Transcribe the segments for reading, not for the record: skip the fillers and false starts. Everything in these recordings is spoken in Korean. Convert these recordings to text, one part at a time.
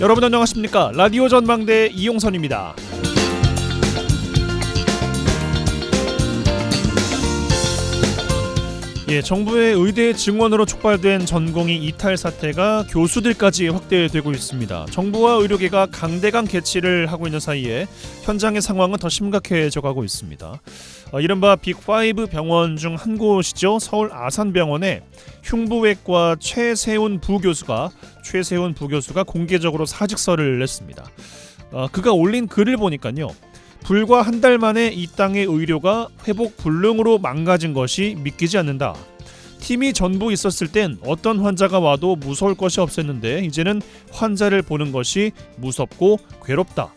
여러분 안녕하십니까? 라디오 전망대 이용선입니다. 정부의 의대 증원으로 촉발된 전공의 이탈 사태가 교수들까지 확대되고 있습니다. 정부와 의료계가 강대강 개치를 하고 있는 사이에 현장의 상황은 더 심각해져 가고 있습니다. 이른바 빅5 병원 중 한 곳이죠. 서울 아산병원의 흉부외과 최세훈 부교수가 공개적으로 사직서를 냈습니다. 그가 올린 글을 보니까요. 불과 한 달 만에 이 땅의 의료가 회복 불능으로 망가진 것이 믿기지 않는다. 팀이 전부 있었을 땐 어떤 환자가 와도 무서울 것이 없었는데 이제는 환자를 보는 것이 무섭고 괴롭다.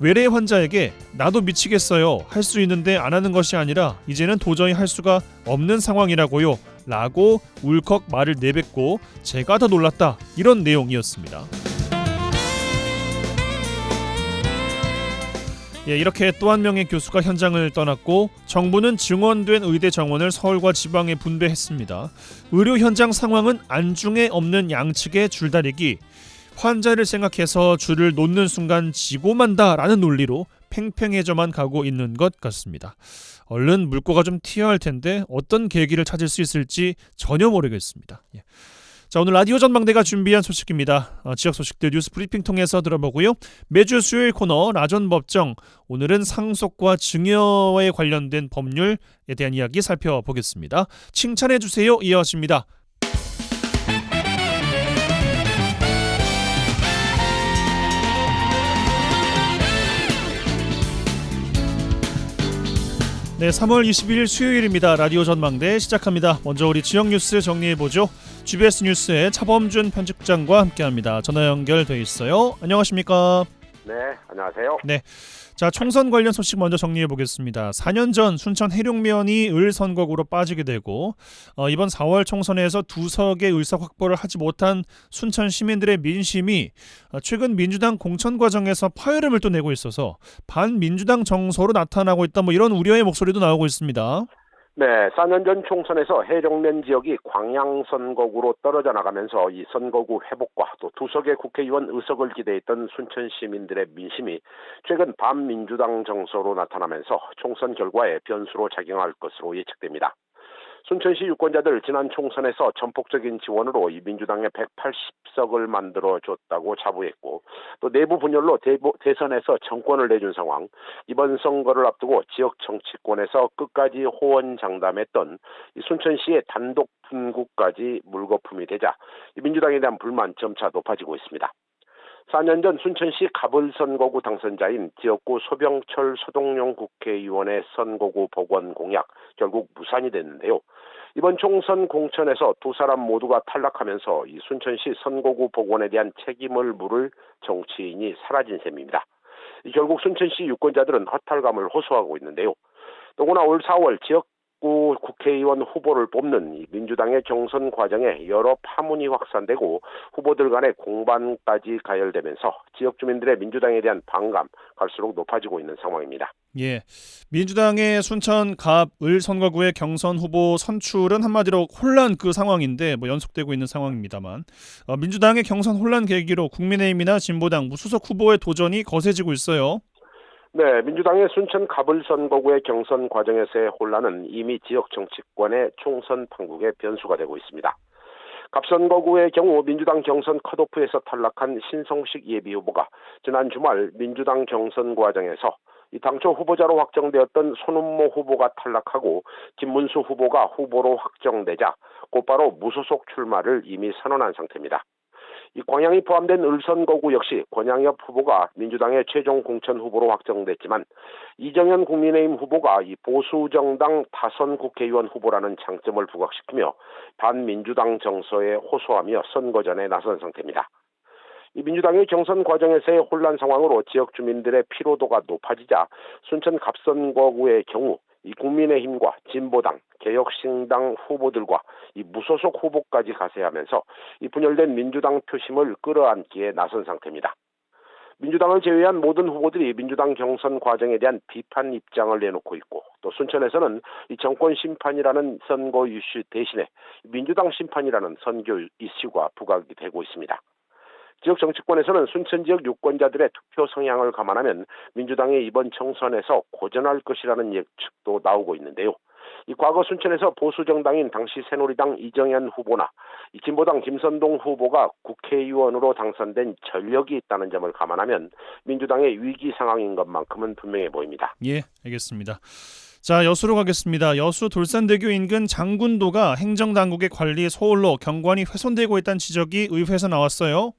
외래 환자에게 나도 미치겠어요. 할 수 있는데 안 하는 것이 아니라 이제는 도저히 할 수가 없는 상황이라고요. 라고 울컥 말을 내뱉고 제가 더 놀랐다. 이런 내용이었습니다. 이렇게 또 한 명의 교수가 현장을 떠났고 정부는 증원된 의대 정원을 서울과 지방에 분배했습니다. 의료 현장 상황은 안중에 없는 양측의 줄다리기, 환자를 생각해서 줄을 놓는 순간 지고 만다라는 논리로 팽팽해져만 가고 있는 것 같습니다. 얼른 물꼬가 좀 튀어야 할 텐데 어떤 계기를 찾을 수 있을지 전혀 모르겠습니다. 자, 오늘 라디오 전망대가 준비한 소식입니다. 지역 소식들 뉴스 브리핑 통해서 들어보고요. 매주 수요일 코너 라전 법정, 오늘은 상속과 증여에 관련된 법률에 대한 이야기 살펴보겠습니다. 칭찬해 주세요. 이어집니다. 네, 3월 22일 수요일입니다. 라디오 전망대 시작합니다. 먼저 우리 지역 뉴스 정리해보죠. GBS 뉴스의 차범준 편집장과 함께합니다. 전화 연결돼 있어요. 안녕하십니까? 네, 안녕하세요. 네, 자, 총선 관련 소식 먼저 정리해보겠습니다. 4년 전 순천 해룡면이 을 선거구로 빠지게 되고 이번 4월 총선에서 2석의 의석 확보를 하지 못한 순천 시민들의 민심이 최근 민주당 공천 과정에서 파열음을 또 내고 있어서 반민주당 정서로 나타나고 있다, 이런 우려의 목소리도 나오고 있습니다. 네, 4년 전 총선에서 해룡면 지역이 광양 선거구로 떨어져 나가면서 이 선거구 회복과 또 2석의 국회의원 의석을 기대했던 순천 시민들의 민심이 최근 반민주당 정서로 나타나면서 총선 결과에 변수로 작용할 것으로 예측됩니다. 순천시 유권자들 지난 총선에서 전폭적인 지원으로 이 민주당에 180석을 만들어줬다고 자부했고 또 내부 분열로 대선에서 정권을 내준 상황, 이번 선거를 앞두고 지역 정치권에서 끝까지 호언장담했던 이 순천시의 단독 분구까지 물거품이 되자 이 민주당에 대한 불만 점차 높아지고 있습니다. 4년 전 순천시 가불선거구 당선자인 지역구 소병철 소동용 국회의원의 선거구 복원 공약 결국 무산이 됐는데요. 이번 총선 공천에서 두 사람 모두가 탈락하면서 이 순천시 선거구 복원에 대한 책임을 물을 정치인이 사라진 셈입니다. 결국 순천시 유권자들은 허탈감을 호소하고 있는데요. 더구나 올 4월 지역구 국회의원 후보를 뽑는 이 민주당의 경선 과정에 여러 파문이 확산되고 후보들 간의 공방까지 가열되면서 지역 주민들의 민주당에 대한 반감 갈수록 높아지고 있는 상황입니다. 민주당의 순천 갑 을 선거구의 경선 후보 선출은 한마디로 혼란 그 상황인데 연속되고 있는 상황입니다만 민주당의 경선 혼란 계기로 국민의힘이나 진보당 무소속 후보의 도전이 거세지고 있어요. 네, 민주당의 순천 갑을 선거구의 경선 과정에서의 혼란은 이미 지역 정치권의 총선 판국의 변수가 되고 있습니다. 갑 선거구의 경우 민주당 경선 컷오프에서 탈락한 신성식 예비후보가 지난 주말 민주당 경선 과정에서 이 당초 후보자로 확정되었던 손은모 후보가 탈락하고 김문수 후보가 후보로 확정되자 곧바로 무소속 출마를 이미 선언한 상태입니다. 이 광양이 포함된 을선거구 역시 권양엽 후보가 민주당의 최종 공천 후보로 확정됐지만 이정현 국민의힘 후보가 이 보수정당 다선 국회의원 후보라는 장점을 부각시키며 반민주당 정서에 호소하며 선거전에 나선 상태입니다. 이 민주당의 경선 과정에서의 혼란 상황으로 지역 주민들의 피로도가 높아지자 순천 갑선거구의 경우 이 국민의힘과 진보당, 개혁신당 후보들과 이 무소속 후보까지 가세하면서 이 분열된 민주당 표심을 끌어안기에 나선 상태입니다. 민주당을 제외한 모든 후보들이 민주당 경선 과정에 대한 비판 입장을 내놓고 있고 또 순천에서는 이 정권 심판이라는 선거 이슈 대신에 민주당 심판이라는 선거 이슈가 부각이 되고 있습니다. 지역 정치권에서는 순천 지역 유권자들의 투표 성향을 감안하면 민주당이 이번 총선에서 고전할 것이라는 예측도 나오고 있는데요. 이 과거 순천에서 보수 정당인 당시 새누리당 이정현 후보나 이 진보당 김선동 후보가 국회의원으로 당선된 전력이 있다는 점을 감안하면 민주당의 위기 상황인 것만큼은 분명해 보입니다. 예, 알겠습니다. 자, 여수로 가겠습니다. 여수 돌산대교 인근 장군도가 행정당국의 관리 소홀로 경관이 훼손되고 있다는 지적이 의회에서 나왔어요.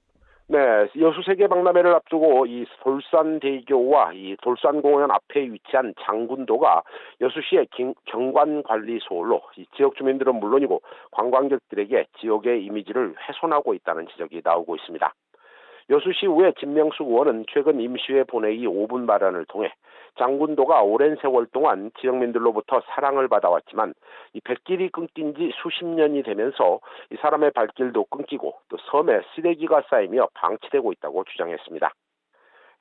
네, 여수 세계 박람회를 앞두고 이 돌산대교와 이 돌산공원 앞에 위치한 장군도가 여수시의 경관 관리 소홀로 이 지역 주민들은 물론이고 관광객들에게 지역의 이미지를 훼손하고 있다는 지적이 나오고 있습니다. 여수시의회 진명숙 의원은 최근 임시회 본회의 5분 발언을 통해 장군도가 오랜 세월 동안 지역민들로부터 사랑을 받아왔지만 이 뱃길이 끊긴 지 수십 년이 되면서 이 사람의 발길도 끊기고 또 섬에 쓰레기가 쌓이며 방치되고 있다고 주장했습니다.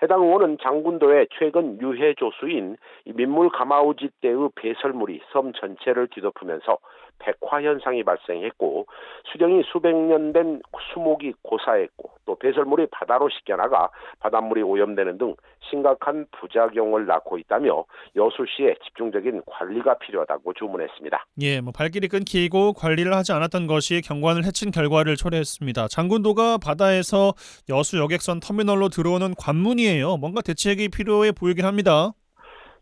해당 의원은 장군도의 최근 유해 조수인 민물 가마우지 때의 배설물이 섬 전체를 뒤덮으면서 백화 현상이 발생했고 수령이 수백 년 된 수목이 고사했고 또 배설물이 바다로 씻겨나가 바닷물이 오염되는 등 심각한 부작용을 낳고 있다며 여수시에 집중적인 관리가 필요하다고 주문했습니다. 예, 발길이 끊기고 관리를 하지 않았던 것이 경관을 해친 결과를 초래했습니다. 장군도가 바다에서 여수 여객선 터미널로 들어오는 관문이에요. 뭔가 대책이 필요해 보이긴 합니다.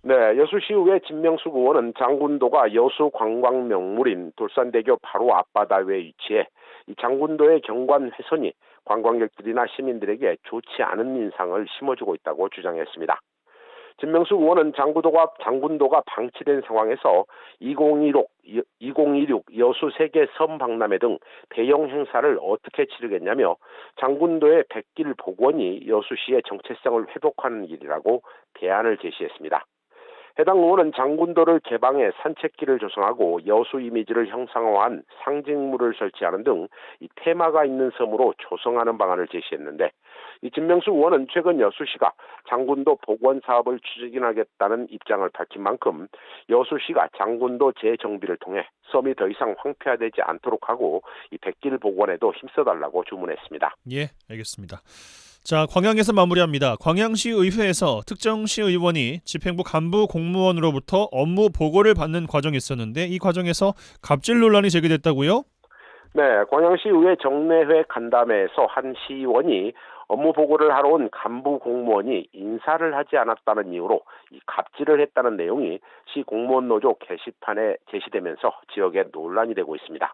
네, 여수시의회 진명숙 의원은 장군도가 여수 관광 명물인 돌산대교 바로 앞바다에 위치해 이 장군도의 경관 훼손이 관광객들이나 시민들에게 좋지 않은 인상을 심어주고 있다고 주장했습니다. 진명숙 의원은 장군도가 방치된 상황에서 2026 여수 세계 섬 박람회 등 대형 행사를 어떻게 치르겠냐며 장군도의 백길 복원이 여수시의 정체성을 회복하는 길이라고 대안을 제시했습니다. 해당 의원은 장군도를 개방해 산책길을 조성하고 여수 이미지를 형상화한 상징물을 설치하는 등 이 테마가 있는 섬으로 조성하는 방안을 제시했는데 이 진명숙 의원은 최근 여수시가 장군도 복원 사업을 추진하겠다는 입장을 밝힌 만큼 여수시가 장군도 재정비를 통해 섬이 더 이상 황폐화되지 않도록 하고 이 백길 복원에도 힘써달라고 주문했습니다. 예, 알겠습니다. 자, 광양에서 마무리합니다. 광양시 의회에서 특정시 의원이 집행부 간부 공무원으로부터 업무 보고를 받는 과정이 있었는데 이 과정에서 갑질 논란이 제기됐다고요? 네, 광양시 의회 정례회 간담회에서 한 시의원이 업무 보고를 하러 온 간부 공무원이 인사를 하지 않았다는 이유로 이 갑질을 했다는 내용이 시 공무원 노조 게시판에 제시되면서 지역에 논란이 되고 있습니다.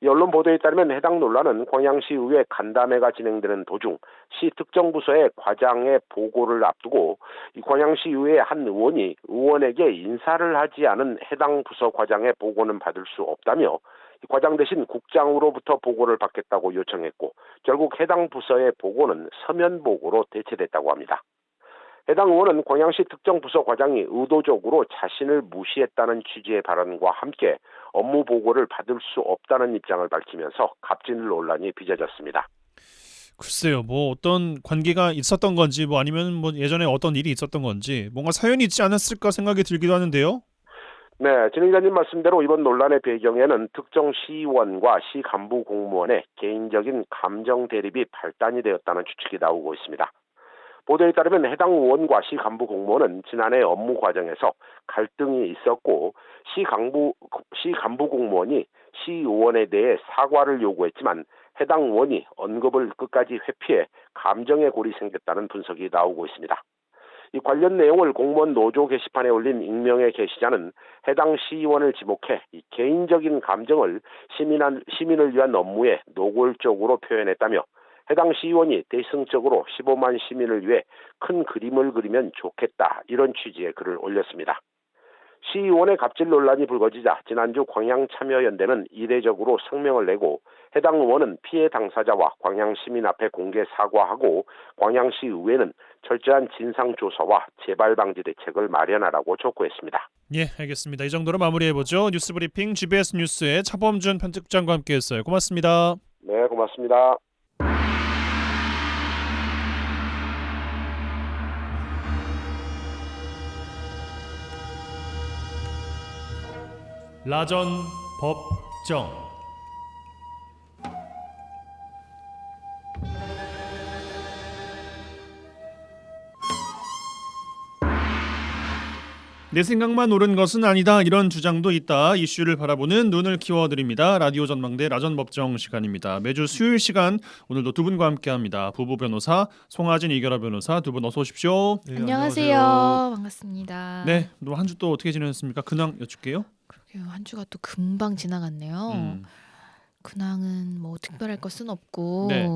이 언론 보도에 따르면 해당 논란은 광양시 의회 간담회가 진행되는 도중 시 특정 부서의 과장의 보고를 앞두고 이 광양시 의회 한 의원이 의원에게 인사를 하지 않은 해당 부서 과장의 보고는 받을 수 없다며 과장 대신 국장으로부터 보고를 받겠다고 요청했고 결국 해당 부서의 보고는 서면 보고로 대체됐다고 합니다. 해당 의원은 광양시 특정 부서 과장이 의도적으로 자신을 무시했다는 취지의 발언과 함께 업무 보고를 받을 수 없다는 입장을 밝히면서 갑질 논란이 빚어졌습니다. 글쎄요, 어떤 관계가 있었던 건지 아니면 예전에 어떤 일이 있었던 건지 뭔가 사연이 있지 않았을까 생각이 들기도 하는데요. 네, 진행자님 말씀대로 이번 논란의 배경에는 특정 시의원과 시 간부 공무원의 개인적인 감정 대립이 발단이 되었다는 추측이 나오고 있습니다. 보도에 따르면 해당 의원과 시 간부 공무원은 지난해 업무 과정에서 갈등이 있었고 시 간부 공무원이 시 의원에 대해 사과를 요구했지만 해당 의원이 언급을 끝까지 회피해 감정의 골이 생겼다는 분석이 나오고 있습니다. 이 관련 내용을 공무원 노조 게시판에 올린 익명의 게시자는 해당 시의원을 지목해 이 개인적인 감정을 시민을 위한 업무에 노골적으로 표현했다며 해당 시의원이 대승적으로 15만 시민을 위해 큰 그림을 그리면 좋겠다 이런 취지의 글을 올렸습니다. 시의원의 갑질 논란이 불거지자 지난주 광양참여연대는 이례적으로 성명을 내고 해당 의원은 피해 당사자와 광양 시민 앞에 공개 사과하고 광양시 의회는 철저한 진상조사와 재발방지 대책을 마련하라고 촉구했습니다. 예, 알겠습니다. 이 정도로 마무리해보죠. 뉴스브리핑 GBS 뉴스의 차범준 편집장과 함께했어요. 고맙습니다. 네, 고맙습니다. 라전 법정. 내 생각만 옳은 것은 아니다. 이런 주장도 있다. 이슈를 바라보는 눈을 키워드립니다. 라디오 전망대 라전법정 시간입니다. 매주 수요일 시간 오늘도 두 분과 함께합니다. 부부 변호사 송하진 이결아 변호사 두 분 어서 오십시오. 네, 안녕하세요. 반갑습니다. 네, 한 주 또 어떻게 지내셨습니까? 근황 여쭐게요. 그러게요. 한 주가 또 금방 지나갔네요. 근황은 뭐 특별할 것은 없고 네.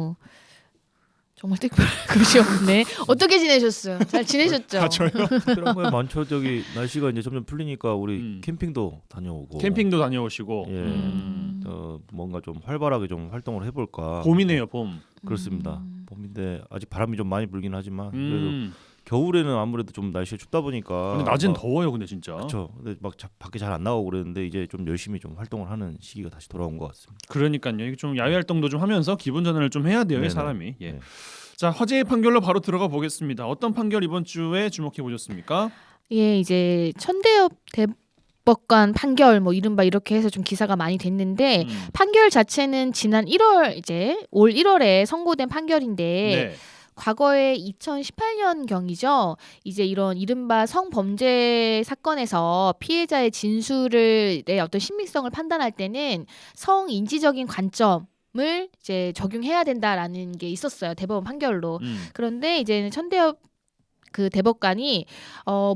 정말 특별할 것이 없네. 어떻게 지내셨어요? 잘 지내셨죠? 아, 저요? 특별한 거에 많죠. 저기 날씨가 이제 점점 풀리니까 우리 캠핑도 다녀오고. 캠핑도 다녀오시고. 예. 뭔가 좀 활발하게 좀 활동을 해볼까. 봄이네요, 봄. 그렇습니다. 봄인데 아직 바람이 좀 많이 불긴 하지만 그래도 음. 겨울에는 아무래도 좀 날씨가 춥다 보니까. 근데 낮엔 막- 더워요, 근데 진짜. 그렇죠. 근데 막 밖에 잘 안 나가고 그랬는데 이제 좀 열심히 좀 활동을 하는 시기가 다시 돌아온 것 같습니다. 그러니까요. 이게 좀 야외 활동도 좀 하면서 기분 전환을 좀 해야 돼요, 이 네네. 사람이. 예. 네. 자, 화제의 판결로 바로 들어가 보겠습니다. 어떤 판결 이번 주에 주목해 보셨습니까? 예, 이제 천대엽 대법관 판결 뭐 이른바 이렇게 해서 좀 기사가 많이 됐는데 판결 자체는 지난 1월 이제 올 1월에 선고된 판결인데 네. 과거에 2018년경이죠. 이제 이런 이른바 성범죄 사건에서 피해자의 진술의 어떤 신빙성을 판단할 때는 성인지적인 관점을 이제 적용해야 된다라는 게 있었어요. 대법원 판결로. 그런데 이제는 천대엽 그 대법관이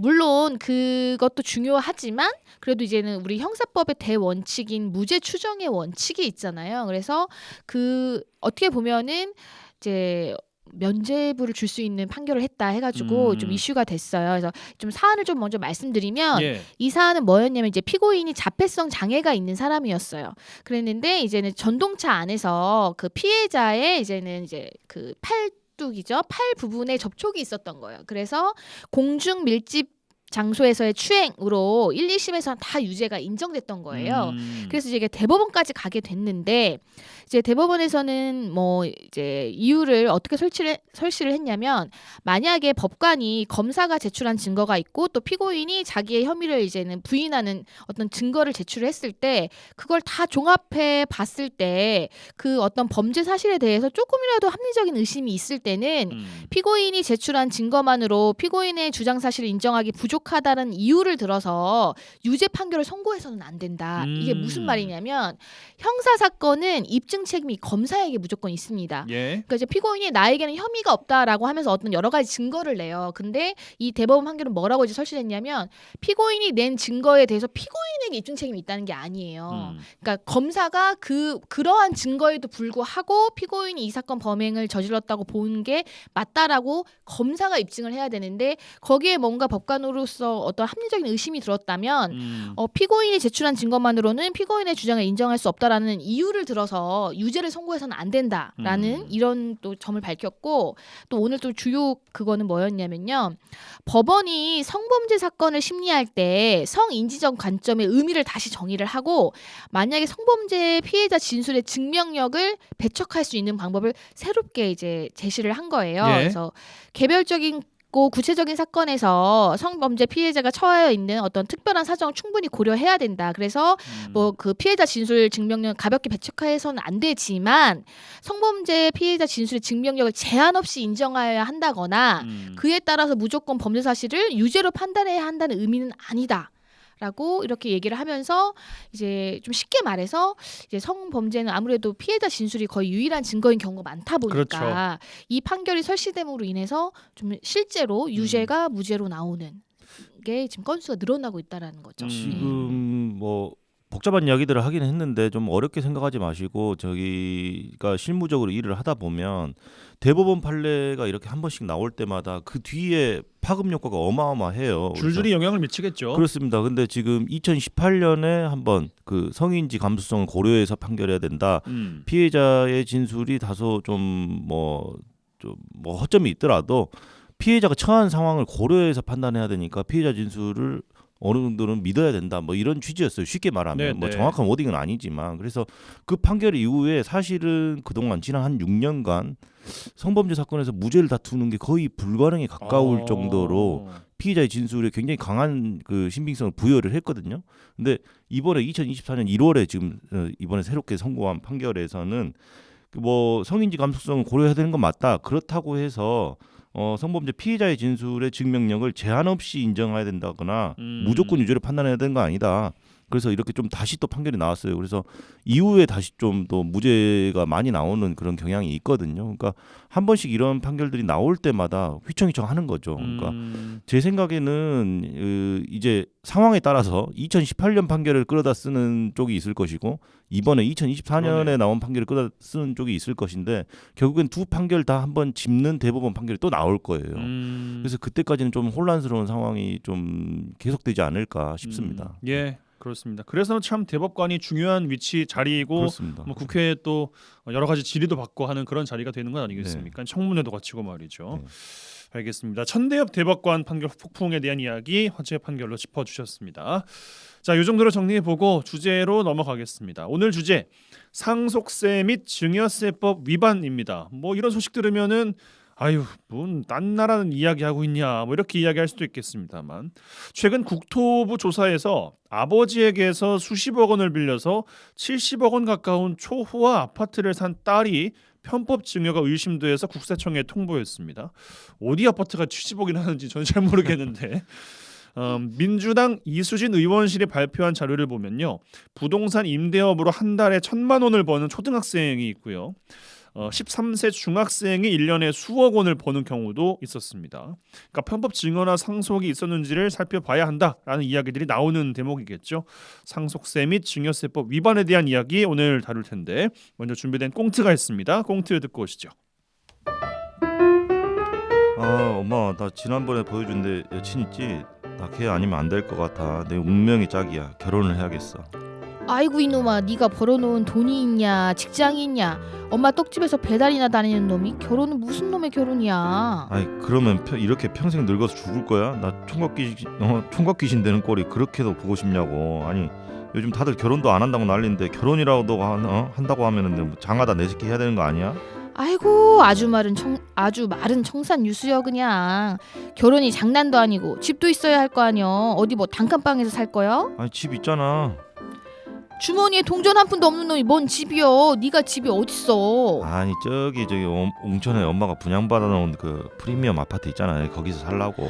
물론 그것도 중요하지만 그래도 이제는 우리 형사법의 대원칙인 무죄 추정의 원칙이 있잖아요. 그래서 그 어떻게 보면은 이제 면죄부를 줄 수 있는 판결을 했다 해가지고 좀 이슈가 됐어요. 그래서 좀 사안을 좀 먼저 말씀드리면 예. 이 사안은 뭐였냐면 이제 피고인이 자폐성 장애가 있는 사람이었어요. 그랬는데 이제는 전동차 안에서 그 피해자의 이제는 이제 그 팔뚝이죠. 팔 부분에 접촉이 있었던 거예요. 그래서 공중 밀집 장소에서의 추행으로 1, 2심에서는 다 유죄가 인정됐던 거예요. 그래서 이제 대법원까지 가게 됐는데 이제 대법원에서는 뭐 이제 이유를 어떻게 설치를 했냐면 만약에 법관이 검사가 제출한 증거가 있고 또 피고인이 자기의 혐의를 이제는 부인하는 어떤 증거를 제출했을 때 그걸 다 종합해 봤을 때 그 어떤 범죄 사실에 대해서 조금이라도 합리적인 의심이 있을 때는 피고인이 제출한 증거만으로 피고인의 주장 사실을 인정하기 부족하다는 이유를 들어서 유죄 판결을 선고해서는 안 된다. 이게 무슨 말이냐면 형사 사건은 입증 책임이 검사에게 무조건 있습니다. 예. 그러니까 이제 피고인이 나에게는 혐의가 없다라고 하면서 어떤 여러 가지 증거를 내요. 근데 이 대법원 판결은 뭐라고 이제 설치했냐면 피고인이 낸 증거에 대해서 피고인에게 입증 책임이 있다는 게 아니에요. 그러니까 검사가 그러한 증거에도 불구하고 피고인이 이 사건 범행을 저질렀다고 보는 게 맞다라고 검사가 입증을 해야 되는데 거기에 뭔가 법관으로서 어떤 합리적인 의심이 들었다면 피고인이 제출한 증거만으로는 피고인의 주장을 인정할 수 없다라는 이유를 들어서 유죄를 선고해서는 안 된다라는 이런 또 점을 밝혔고 또 오늘 또 주요 그거는 뭐였냐면요. 법원이 성범죄 사건을 심리할 때 성인지적 관점의 의미를 다시 정의를 하고 만약에 성범죄 피해자 진술의 증명력을 배척할 수 있는 방법을 새롭게 이제 제시를 한 거예요. 예. 그래서 개별적인 구체적인 사건에서 성범죄 피해자가 처해 있는 어떤 특별한 사정을 충분히 고려해야 된다. 그래서 뭐 그 피해자 진술 증명력 가볍게 배척해서는 안 되지만 성범죄 피해자 진술의 증명력을 제한 없이 인정해야 한다거나 그에 따라서 무조건 범죄 사실을 유죄로 판단해야 한다는 의미는 아니다. 라고 이렇게 얘기를 하면서 이제 좀 쉽게 말해서 이제 성범죄는 아무래도 피해자 진술이 거의 유일한 증거인 경우가 많다 보니까 그렇죠. 이 판결이 설시됨으로 인해서 좀 실제로 유죄가 무죄로 나오는 게 지금 건수가 늘어나고 있다라는 거죠. 지금 뭐 복잡한 이야기들을 하긴 했는데 좀 어렵게 생각하지 마시고 저기가 실무적으로 일을 하다 보면 대법원 판례가 이렇게 한 번씩 나올 때마다 그 뒤에 파급 효과가 어마어마해요. 줄줄이 영향을 미치겠죠. 그렇습니다. 근데 지금 2018년에 한번 그 성인지 감수성을 고려해서 판결해야 된다. 피해자의 진술이 다소 좀 허점이 있더라도 피해자가 처한 상황을 고려해서 판단해야 되니까 피해자 진술을 어느 정도는 믿어야 된다. 뭐 이런 취지였어요. 쉽게 말하면 네, 뭐 네. 정확한 워딩은 아니지만 그래서 그 판결 이후에 사실은 그동안 지난 한 6년간 성범죄 사건에서 무죄를 다투는 게 거의 불가능에 가까울 정도로 피의자의 진술에 굉장히 강한 그 신빙성을 부여를 했거든요. 근데 이번에 2024년 1월에 지금 이번에 새롭게 선고한 판결에서는 뭐 성인지 감수성을 고려해야 되는 건 맞다. 그렇다고 해서 성범죄 피해자의 진술의 증명력을 제한 없이 인정해야 된다거나 무조건 유죄를 판단해야 되는 거 아니다. 그래서 이렇게 좀 다시 또 판결이 나왔어요. 그래서 이후에 다시 좀 또 무죄가 많이 나오는 그런 경향이 있거든요. 그러니까 한 번씩 이런 판결들이 나올 때마다 휘청휘청하는 거죠. 그러니까 제 생각에는 이제 상황에 따라서 2018년 판결을 끌어다 쓰는 쪽이 있을 것이고 이번에 2024년에 나온 판결을 끌어다 쓰는 쪽이 있을 것인데 결국엔 두 판결 다 한번 짚는 대법원 판결이 또 나올 거예요. 그래서 그때까지는 좀 혼란스러운 상황이 좀 계속되지 않을까 싶습니다. 예. 그렇습니다. 그래서 참 대법관이 중요한 위치 자리이고 그렇습니다. 뭐 국회에 또 여러 가지 질의도 받고 하는 그런 자리가 되는 건 아니겠습니까? 청문회도 거치고 말이죠. 알겠습니다. 천대엽 대법관 판결 폭풍에 대한 이야기 화제 판결로 짚어주셨습니다. 자, 이 정도로 정리해보고 주제로 넘어가겠습니다. 오늘 주제 상속세 및 증여세법 위반입니다. 뭐 이런 소식 들으면은 아유, 뭔 딴 나라는 이야기하고 있냐 뭐 이렇게 이야기할 수도 있겠습니다만 최근 국토부 조사에서 아버지에게서 수십억 원을 빌려서 70억 원 가까운 초호화 아파트를 산 딸이 편법 증여가 의심돼서 국세청에 통보했습니다. 어디 아파트가 70억이나 하는지 저는 잘 모르겠는데 민주당 이수진 의원실이 발표한 자료를 보면요. 부동산 임대업으로 한 달에 1,000만 원을 버는 초등학생이 있고요. 13세 중학생이 1년에 수억 원을 버는 경우도 있었습니다. 그러니까 편법 증여나 상속이 있었는지를 살펴봐야 한다라는 이야기들이 나오는 대목이겠죠. 상속세 및 증여세법 위반에 대한 이야기 오늘 다룰 텐데 먼저 준비된 꽁트가 있습니다. 꽁트 듣고 오시죠. 아, 엄마, 나 지난번에 보여준 데 여친 있지? 나 걔 아니면 안 될 것 같아. 내 운명이 짝이야. 결혼을 해야겠어. 아이고 이놈아, 네가 벌어놓은 돈이 있냐, 직장이 있냐, 엄마 떡집에서 배달이나 다니는 놈이 결혼은 무슨 놈의 결혼이야. 아이, 그러면 이렇게 평생 늙어서 죽을 거야? 나 총각 귀신 되는 꼴이 그렇게도 보고 싶냐고. 아니, 요즘 다들 결혼도 안 한다고 난리인데 결혼이라도 한다고 하면은 뭐 장하다 내 새끼 해야 되는 거 아니야? 아이고 아주 마른 청산 유수여. 그냥 결혼이 장난도 아니고 집도 있어야 할 거 아니여. 어디 뭐 단칸방에서 살 거야? 아니, 집 있잖아. 주머니에 동전 한 푼도 없는 놈이 뭔 집이여. 네가 집이 어딨어. 아니, 저기 옹천에 엄마가 분양받아 놓은 그 프리미엄 아파트 있잖아. 거기서 살라고.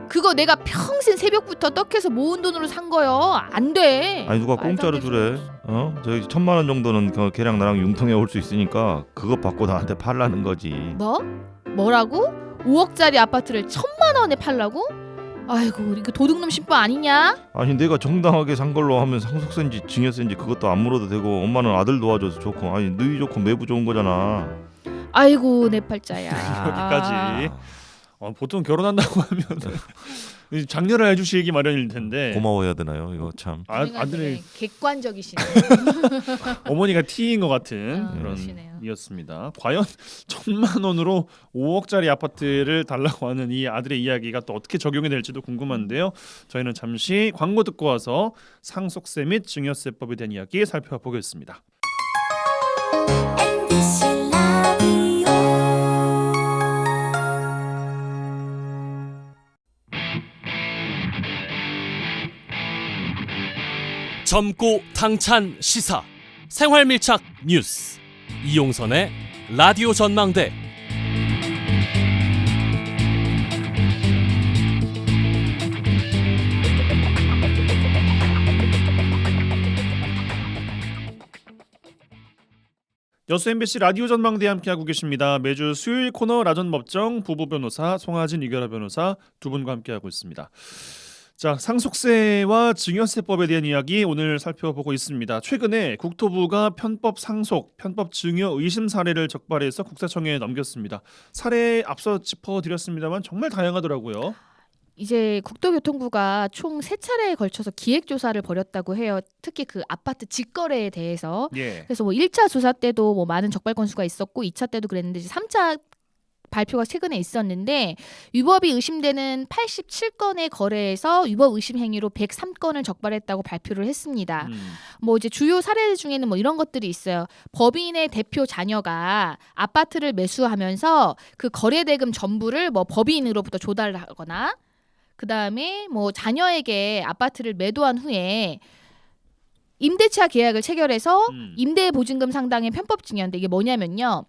그거 내가 평생 새벽부터 떡해서 모은 돈으로 산 거요. 안 돼. 아니, 누가 말도 안 공짜로 되는 주래? 저기 1,000만 원 정도는 걔랑 나랑 융통해 올 수 있으니까 그거 받고 나한테 팔라는 거지. 뭐라고? 5억짜리 아파트를 1,000만 원에 팔라고? 아이고 이거 도둑놈 신부 아니냐? 아니, 내가 정당하게 산 걸로 하면 상속세인지 증여세인지 그것도 안 물어도 되고 엄마는 아들 도와줘서 좋고, 아니 너희 좋고 매부 좋은 거잖아. 아이고 내 팔자야. 여기까지. 보통 결혼한다고 하면 장려를 해주시기 마련일 텐데 고마워해야 되나요? 이거 참. 아들의 객관적이시네. 어머니가 T인 것 같은 그런 그러시네요. 이었습니다. 과연 1,000만 원으로 5억짜리 아파트를 달라고 하는 이 아들의 이야기가 또 어떻게 적용이 될지도 궁금한데요. 저희는 잠시 광고 듣고 와서 상속세 및 증여세법에 대한 이야기 살펴보겠습니다. 젊고 당찬 시사 생활밀착 뉴스 이용선의 라디오 전망대. 여수 MBC 라디오 전망대 함께하고 계십니다. 매주 수요일 코너 라전법정 부부 변호사 송하진 이결하 변호사 두 분과 함께하고 있습니다. 자, 상속세와 증여세법에 대한 이야기 오늘 살펴보고 있습니다. 최근에 국토부가 편법 상속, 편법 증여 의심 사례를 적발해서 국세청에 넘겼습니다. 사례 앞서 짚어드렸습니다만 정말 다양하더라고요. 이제 국토교통부가 총 3차례에 걸쳐서 기획조사를 벌였다고 해요. 특히 그 아파트 직거래에 대해서. 예. 그래서 뭐 1차 조사 때도 뭐 많은 적발 건수가 있었고 2차 때도 그랬는데 이제 3차 발표가 최근에 있었는데 위법이 의심되는 87건의 거래에서 위법 의심 행위로 103건을 적발했다고 발표를 했습니다. 뭐 이제 주요 사례 중에는 뭐 이런 것들이 있어요. 법인의 대표 자녀가 아파트를 매수하면서 그 거래 대금 전부를 뭐 법인으로부터 조달을 하거나 그다음에 뭐 자녀에게 아파트를 매도한 후에 임대차 계약을 체결해서 임대 보증금 상당의 편법 증여인데 이게 뭐냐면요.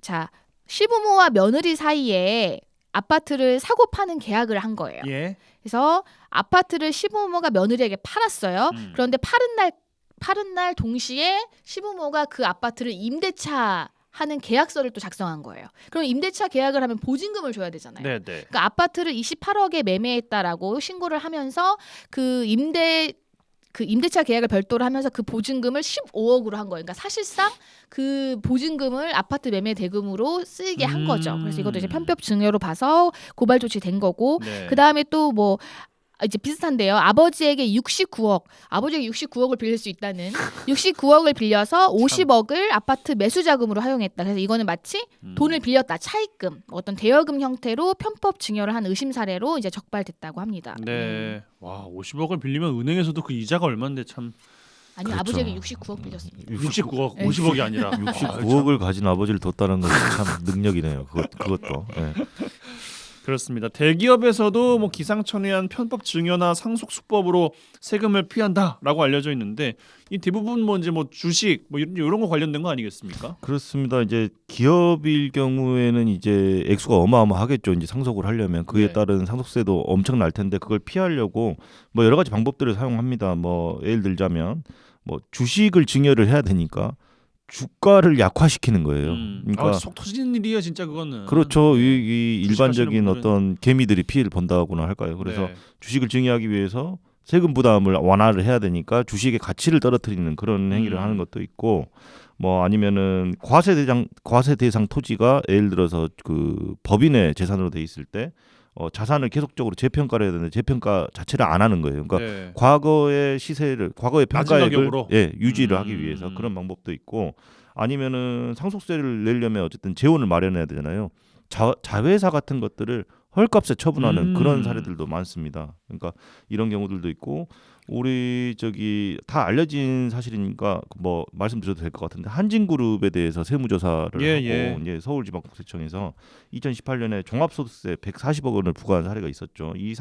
자, 시부모와 며느리 사이에 아파트를 사고 파는 계약을 한 거예요. 예. 그래서 아파트를 시부모가 며느리에게 팔았어요. 그런데 파는 날 동시에 시부모가 그 아파트를 임대차 하는 계약서를 또 작성한 거예요. 그럼 임대차 계약을 하면 보증금을 줘야 되잖아요. 네. 그러니까 아파트를 28억에 매매했다라고 신고를 하면서 그 임대차 계약을 별도로 하면서 그 보증금을 15억으로 한 거예요. 그러니까 사실상 그 보증금을 아파트 매매 대금으로 쓰게 한 거죠. 그래서 이것도 이제 편법 증여로 봐서 고발 조치된 거고, 네. 그 다음에 또 뭐 이제 비슷한데요. 아버지에게 69억을 빌릴 수 있다는 69억을 빌려서 50억을 아파트 매수 자금으로 활용했다. 그래서 이거는 마치 돈을 빌렸다, 차입금, 어떤 대여금 형태로 편법 증여를 한 의심 사례로 이제 적발됐다고 합니다. 네. 와, 50억을 빌리면 은행에서도 그 이자가 얼마인데 참. 아니 그렇죠. 아버지에게 69억 빌렸습니다. 69억, 네. 50억이 아니라 69억을 가진 아버지를 뒀다는 건 참 능력이네요. 그것도. 예. 그렇습니다. 대기업에서도 뭐 기상천외한 편법 증여나 상속 수법으로 세금을 피한다라고 알려져 있는데 이 대부분 뭐 이제 뭐 주식 뭐 이런 거 관련된 거 아니겠습니까? 그렇습니다. 이제 기업일 경우에는 이제 액수가 어마어마하겠죠. 이제 상속을 하려면 그에 네. 따른 상속세도 엄청 날 텐데 그걸 피하려고 뭐 여러 가지 방법들을 사용합니다. 뭐 예를 들자면 뭐 주식을 증여를 해야 되니까 주가를 약화시키는 거예요. 그러니까 속 터지는 일이에요, 진짜 그거는. 그렇죠. 이 일반적인 주식하시는 분들은. 어떤 개미들이 피해를 본다고나 할까요? 그래서 네. 주식을 증여하기 위해서 세금 부담을 완화를 해야 되니까 주식의 가치를 떨어뜨리는 그런 행위를 하는 것도 있고, 뭐 아니면은 과세 대상 토지가 예를 들어서 그 법인의 재산으로 돼 있을 때 자산을 계속적으로 재평가를 해야 되는데 재평가 자체를 안 하는 거예요. 그러니까 네. 과거의 낮은 평가액을 가격으로? 유지를 하기 위해서 그런 방법도 있고, 아니면은 상속세를 내려면 어쨌든 재원을 마련해야 되잖아요. 자회사 같은 것들을 헐값에 처분하는 그런 사례들도 많습니다. 그러니까 이런 경우들도 있고, 우리 저기 다 알려진 사실이니까 뭐 말씀드려도 될 것 같은데 한진그룹에 대해서 세무조사를 하고 이제 서울지방국세청에서 2018년에 종합소득세 140억 원을 부과한 사례가 있었죠. 이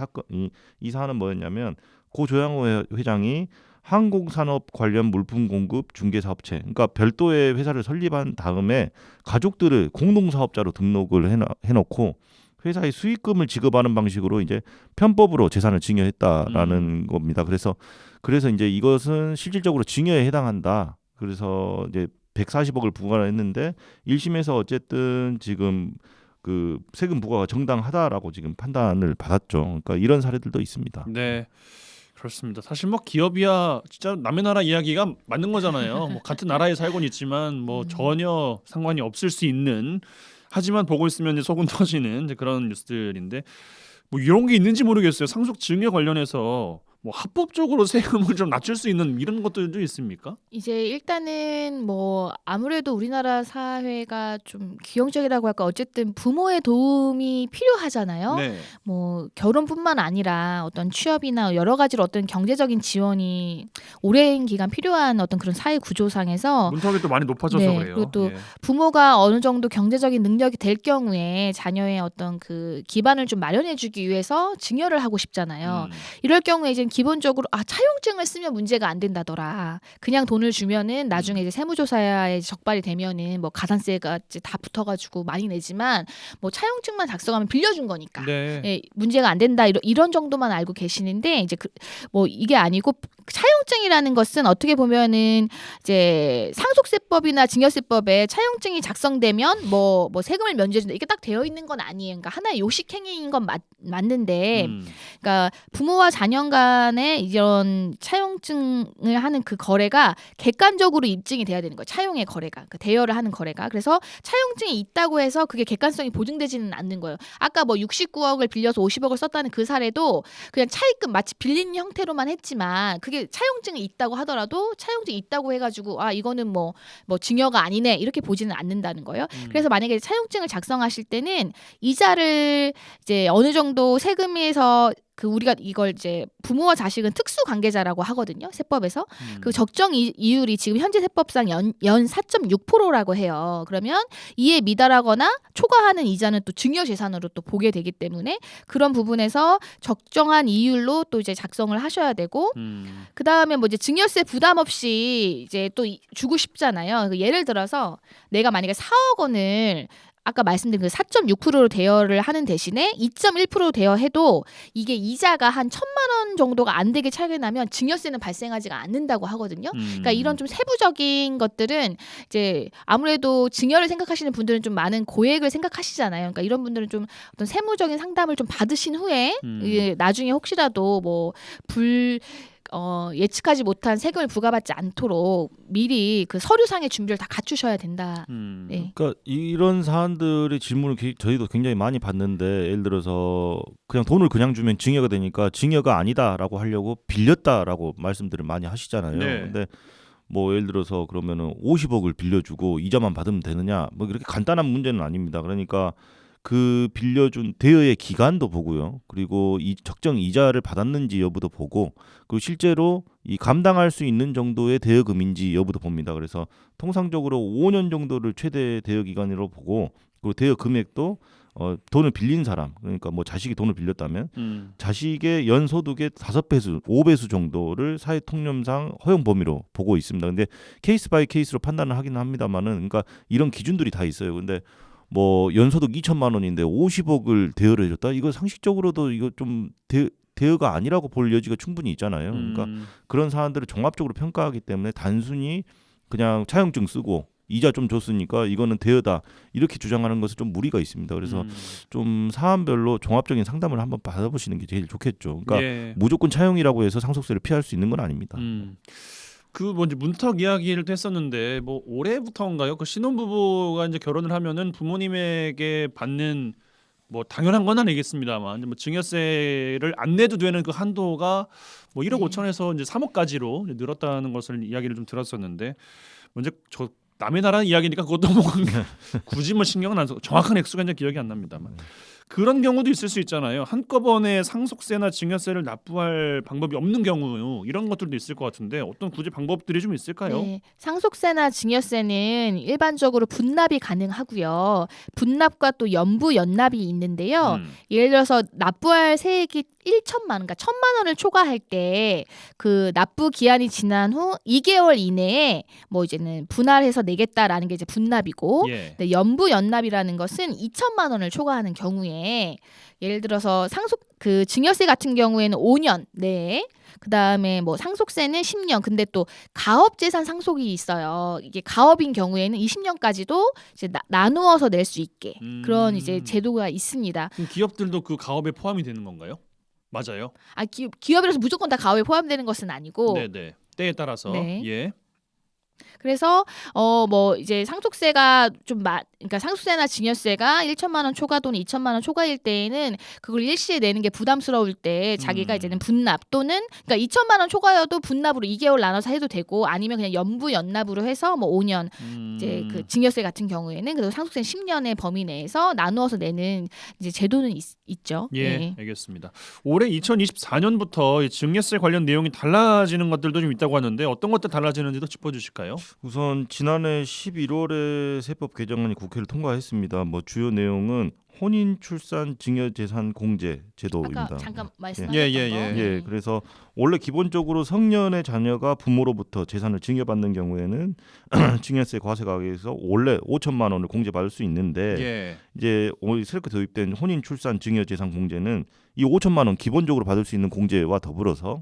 사안은 뭐였냐면 고 조양호 회장이 항공산업 관련 물품 공급 중개사업체, 그러니까 별도의 회사를 설립한 다음에 가족들을 공동사업자로 등록을 해놓고 회사의 수익금을 지급하는 방식으로 이제 편법으로 재산을 증여했다라는 겁니다. 그래서 이제 이것은 실질적으로 증여에 해당한다. 그래서 이제 140억을 부과했는데 1심에서 어쨌든 지금 그 세금 부과가 정당하다라고 지금 판단을 받았죠. 그러니까 이런 사례들도 있습니다. 네. 그렇습니다. 사실 뭐 기업이야 진짜 남의 나라 이야기가 맞는 거잖아요. 뭐 같은 나라에 살고는 있지만 뭐 전혀 상관이 없을 수 있는, 하지만 보고 있으면 이제 속은 터지는 이제 그런 뉴스들인데, 뭐 이런 게 있는지 모르겠어요. 상속 증여 관련해서 뭐 합법적으로 세금을 좀 낮출 수 있는 이런 것들도 있습니까? 이제 일단은 뭐 아무래도 우리나라 사회가 좀 기형적이라고 할까, 어쨌든 부모의 도움이 필요하잖아요. 네. 뭐 결혼뿐만 아니라 어떤 취업이나 여러 가지로 어떤 경제적인 지원이 오랜 기간 필요한 어떤 그런 사회 구조상에서 문턱이 또 많이 높아져서 네, 그래요. 그리고 또 예. 부모가 어느 정도 경제적인 능력이 될 경우에 자녀의 어떤 그 기반을 좀 마련해주기 위해서 증여를 하고 싶잖아요. 이럴 경우에 이제 기본적으로 차용증을 쓰면 문제가 안 된다더라. 그냥 돈을 주면은 나중에 이제 세무조사에 적발이 되면은 뭐 가산세가 이제 다 붙어가지고 많이 내지만 뭐 차용증만 작성하면 빌려준 거니까 네. 예, 문제가 안 된다, 이런 정도만 알고 계시는데, 이제 뭐 이게 아니고 차용증이라는 것은 어떻게 보면은 이제 상속세법이나 증여세법에 차용증이 작성되면 뭐 세금을 면제해준다 이게 딱 되어 있는 건 아니에요. 그러니까 하나의 요식행위인 건 맞는데, 그러니까 부모와 자녀 간에 이런 차용증을 하는 그 거래가 객관적으로 입증이 돼야 되는 거예요. 차용의 거래가, 그 대여를 하는 거래가. 그래서 차용증이 있다고 해서 그게 객관성이 보증되지는 않는 거예요. 아까 뭐 69억을 빌려서 50억을 썼다는 그 사례도 그냥 차입금 마치 빌린 형태로만 했지만, 그게 차용증이 있다고 하더라도 차용증이 있다고 해가지고 이거는 뭐 증여가 아니네 이렇게 보지는 않는다는 거예요. 그래서 만약에 차용증을 작성하실 때는 이자를 이제 어느 정도 세금에서 우리가 이걸 이제 부모와 자식은 특수 관계자라고 하거든요. 세법에서. 그 적정 이율이 지금 현재 세법상 연 4.6%라고 해요. 그러면 이에 미달하거나 초과하는 이자는 또 증여 재산으로 또 보게 되기 때문에 그런 부분에서 적정한 이율로 또 이제 작성을 하셔야 되고, 그다음에 뭐 이제 증여세 부담 없이 이제 또 주고 싶잖아요. 예를 들어서 내가 만약에 4억 원을 아까 말씀드린 그 4.6%로 대여를 하는 대신에 2.1% 대여해도 이게 이자가 한 1,000만 원 정도가 안 되게 차이가 나면 증여세는 발생하지가 않는다고 하거든요. 그러니까 이런 좀 세부적인 것들은 이제 아무래도 증여를 생각하시는 분들은 좀 많은 고액을 생각하시잖아요. 그러니까 이런 분들은 좀 어떤 세무적인 상담을 좀 받으신 후에 나중에 혹시라도 뭐 예측하지 못한 세금을 부과받지 않도록 미리 그 서류상의 준비를 다 갖추셔야 된다. 네. 그러니까 이런 사안들의 질문을 저희도 굉장히 많이 받는데 예를 들어서 그냥 돈을 그냥 주면 증여가 되니까 증여가 아니다라고 하려고 빌렸다라고 말씀들을 많이 하시잖아요. 네. 근데 뭐 예를 들어서 그러면은 50억을 빌려주고 이자만 받으면 되느냐 뭐 그렇게 간단한 문제는 아닙니다. 그러니까 그 빌려준 대여의 기간도 보고요. 그리고 이 적정 이자를 받았는지 여부도 보고 그리고 실제로 이 감당할 수 있는 정도의 대여금인지 여부도 봅니다. 그래서 통상적으로 5년 정도를 최대 대여 기간으로 보고 그리고 대여 금액도 돈을 빌린 사람 그러니까 뭐 자식이 돈을 빌렸다면 자식의 연소득의 5배수, 5배수 정도를 사회통념상 허용 범위로 보고 있습니다. 근데 케이스 바이 케이스로 판단을 하기는 합니다만은 그러니까 이런 기준들이 다 있어요. 근데 뭐 연소득 2천만 원인데 50억을 대여를 해줬다? 이거 상식적으로도 이거 좀 대여가 아니라고 볼 여지가 충분히 있잖아요. 그러니까 그런 사안들을 종합적으로 평가하기 때문에 단순히 그냥 차용증 쓰고 이자 좀 줬으니까 이거는 대여다 이렇게 주장하는 것은 좀 무리가 있습니다. 그래서 좀 사안별로 종합적인 상담을 한번 받아보시는 게 제일 좋겠죠. 그러니까 예. 무조건 차용이라고 해서 상속세를 피할 수 있는 건 아닙니다. 그 먼저 문턱 이야기를 했었는데 뭐 올해부터인가요? 그 신혼부부가 이제 결혼을 하면은 부모님에게 받는 뭐 당연한 건 아니겠습니다만 뭐 증여세를 안 내도 되는 그 한도가 뭐 1억 5천에서 이제 3억까지로 늘었다는 것을 이야기를 좀 들었었는데 먼저 저 남의 나라 이야기니까 그것도 뭐 굳이 뭐 신경은 안 써. 정확한 액수가 이제 기억이 안 납니다만. 그런 경우도 있을 수 있잖아요. 한꺼번에 상속세나 증여세를 납부할 방법이 없는 경우 이런 것들도 있을 것 같은데 어떤 굳이 방법들이 좀 있을까요? 네, 상속세나 증여세는 일반적으로 분납이 가능하고요. 분납과 또 연부 연납이 있는데요. 예를 들어서 납부할 세액이 1천만 원, 그러니까 1,000만 원을 초과할 때 그 납부 기한이 지난 후 2개월 이내에 뭐 이제는 분할해서 내겠다라는 게 이제 분납이고, 예. 네, 연부 연납이라는 것은 2천만 원을 초과하는 경우에 예를 들어서 그 증여세 같은 경우에는 5년 내에 그다음에 뭐 상속세는 10년. 근데 또 가업재산 상속이 있어요. 이게 가업인 경우에는 20년까지도 이제 나누어서 낼 수 있게 그런 이제 제도가 있습니다. 그럼 기업들도 그 가업에 포함이 되는 건가요? 맞아요. 아, 기업이라서 무조건 다 가업에 포함되는 것은 아니고. 네네. 때에 따라서. 네. 예. 그래서 뭐 이제 상속세가 그러니까 상속세나 증여세가 1천만 원 초과 또는 2천만 원 초과일 때에는 그걸 일시에 내는 게 부담스러울 때 자기가 이제는 분납 또는 그러니까 2천만 원 초과여도 분납으로 2개월 나눠서 해도 되고 아니면 그냥 연부 연납으로 해서 뭐 5년 이제 그 증여세 같은 경우에는 그리고 상속세 10년의 범위 내에서 나누어서 내는 이제 제도는 있죠. 예, 네. 알겠습니다. 올해 2024년부터 증여세 관련 내용이 달라지는 것들도 좀 있다고 하는데 어떤 것들 달라지는지도 짚어주실까요? 우선 지난해 11월에 세법 개정안이 국회를 통과했습니다. 뭐 주요 내용은 혼인 출산 증여 재산 공제 제도입니다. 아까 잠깐 말씀하셨던 예. 거. 예, 그래서 원래 기본적으로 성년의 자녀가 부모로부터 재산을 증여받는 경우에는 증여세 과세가액에서 원래 5천만 원을 공제받을 수 있는데 예. 이제 새롭게 도입된 혼인 출산 증여 재산 공제는 이 5천만 원 기본적으로 받을 수 있는 공제와 더불어서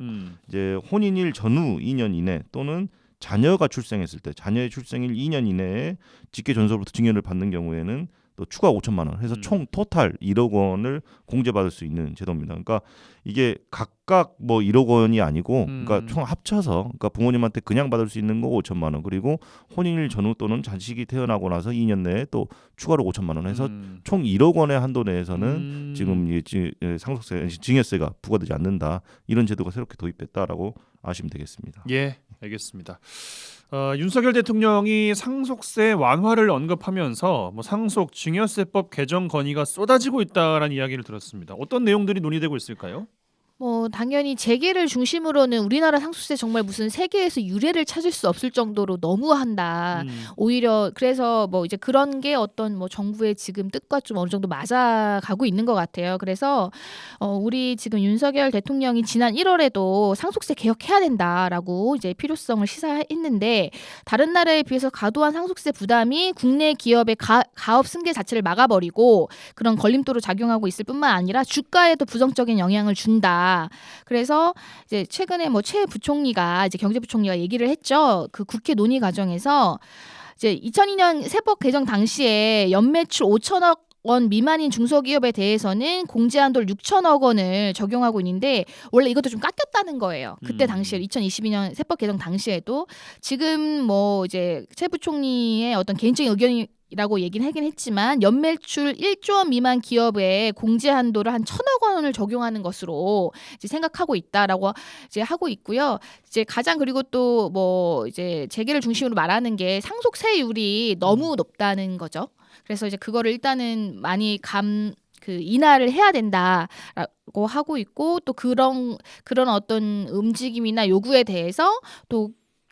이제 혼인일 전후 2년 이내 또는 자녀가 출생했을 때 자녀의 출생일 2년 이내에 직계 전서로부터 증여를 받는 경우에는 또 추가 5천만 원 해서 총 토탈 1억 원을 공제받을 수 있는 제도입니다. 그러니까 이게 각각 뭐 1억 원이 아니고 그러니까 총 합쳐서 그러니까 부모님한테 그냥 받을 수 있는 거 5천만 원 그리고 혼인일 전후 또는 자식이 태어나고 나서 2년 내에 또 추가로 5천만 원 해서 총 1억 원의 한도 내에서는 지금 상속세 증여세가 부과되지 않는다. 이런 제도가 새롭게 도입됐다라고 아시면 되겠습니다. 예, 알겠습니다. 윤석열 대통령이 상속세 완화를 언급하면서 뭐 상속 증여세법 개정 건의가 쏟아지고 있다라는 이야기를 들었습니다. 어떤 내용들이 논의되고 있을까요? 뭐 당연히 재계를 중심으로는 우리나라 상속세 정말 무슨 세계에서 유례를 찾을 수 없을 정도로 너무한다. 오히려 그래서 뭐 이제 그런 게 어떤 뭐 정부의 지금 뜻과 좀 어느 정도 맞아가고 있는 것 같아요. 그래서 우리 지금 윤석열 대통령이 지난 1월에도 상속세 개혁해야 된다라고 이제 필요성을 시사했는데 다른 나라에 비해서 과도한 상속세 부담이 국내 기업의 가업 승계 자체를 막아버리고 그런 걸림돌로 작용하고 있을 뿐만 아니라 주가에도 부정적인 영향을 준다. 그래서 이제 최근에 뭐 최 부총리가 이제 경제부총리가 얘기를 했죠. 그 국회 논의 과정에서 이제 2002년 세법 개정 당시에 연매출 5천억 원 미만인 중소기업에 대해서는 공제 한도를 6천억 원을 적용하고 있는데 원래 이것도 좀 깎였다는 거예요. 그때 당시에 2022년 세법 개정 당시에도 지금 뭐 이제 최 부총리의 어떤 개인적인 의견이라고 얘기는 하긴 했지만 연매출 1조 원 미만 기업에 공제 한도를 한 1,000억 원을 적용하는 것으로 이제 생각하고 있다라고 이제 하고 있고요. 이제 가장 그리고 또 뭐 이제 재계를 중심으로 말하는 게 상속세율이 너무 높다는 거죠. 그래서 이제 그거를 일단은 많이 인하를 해야 된다라고 하고 있고 또 그런 어떤 움직임이나 요구에 대해서 또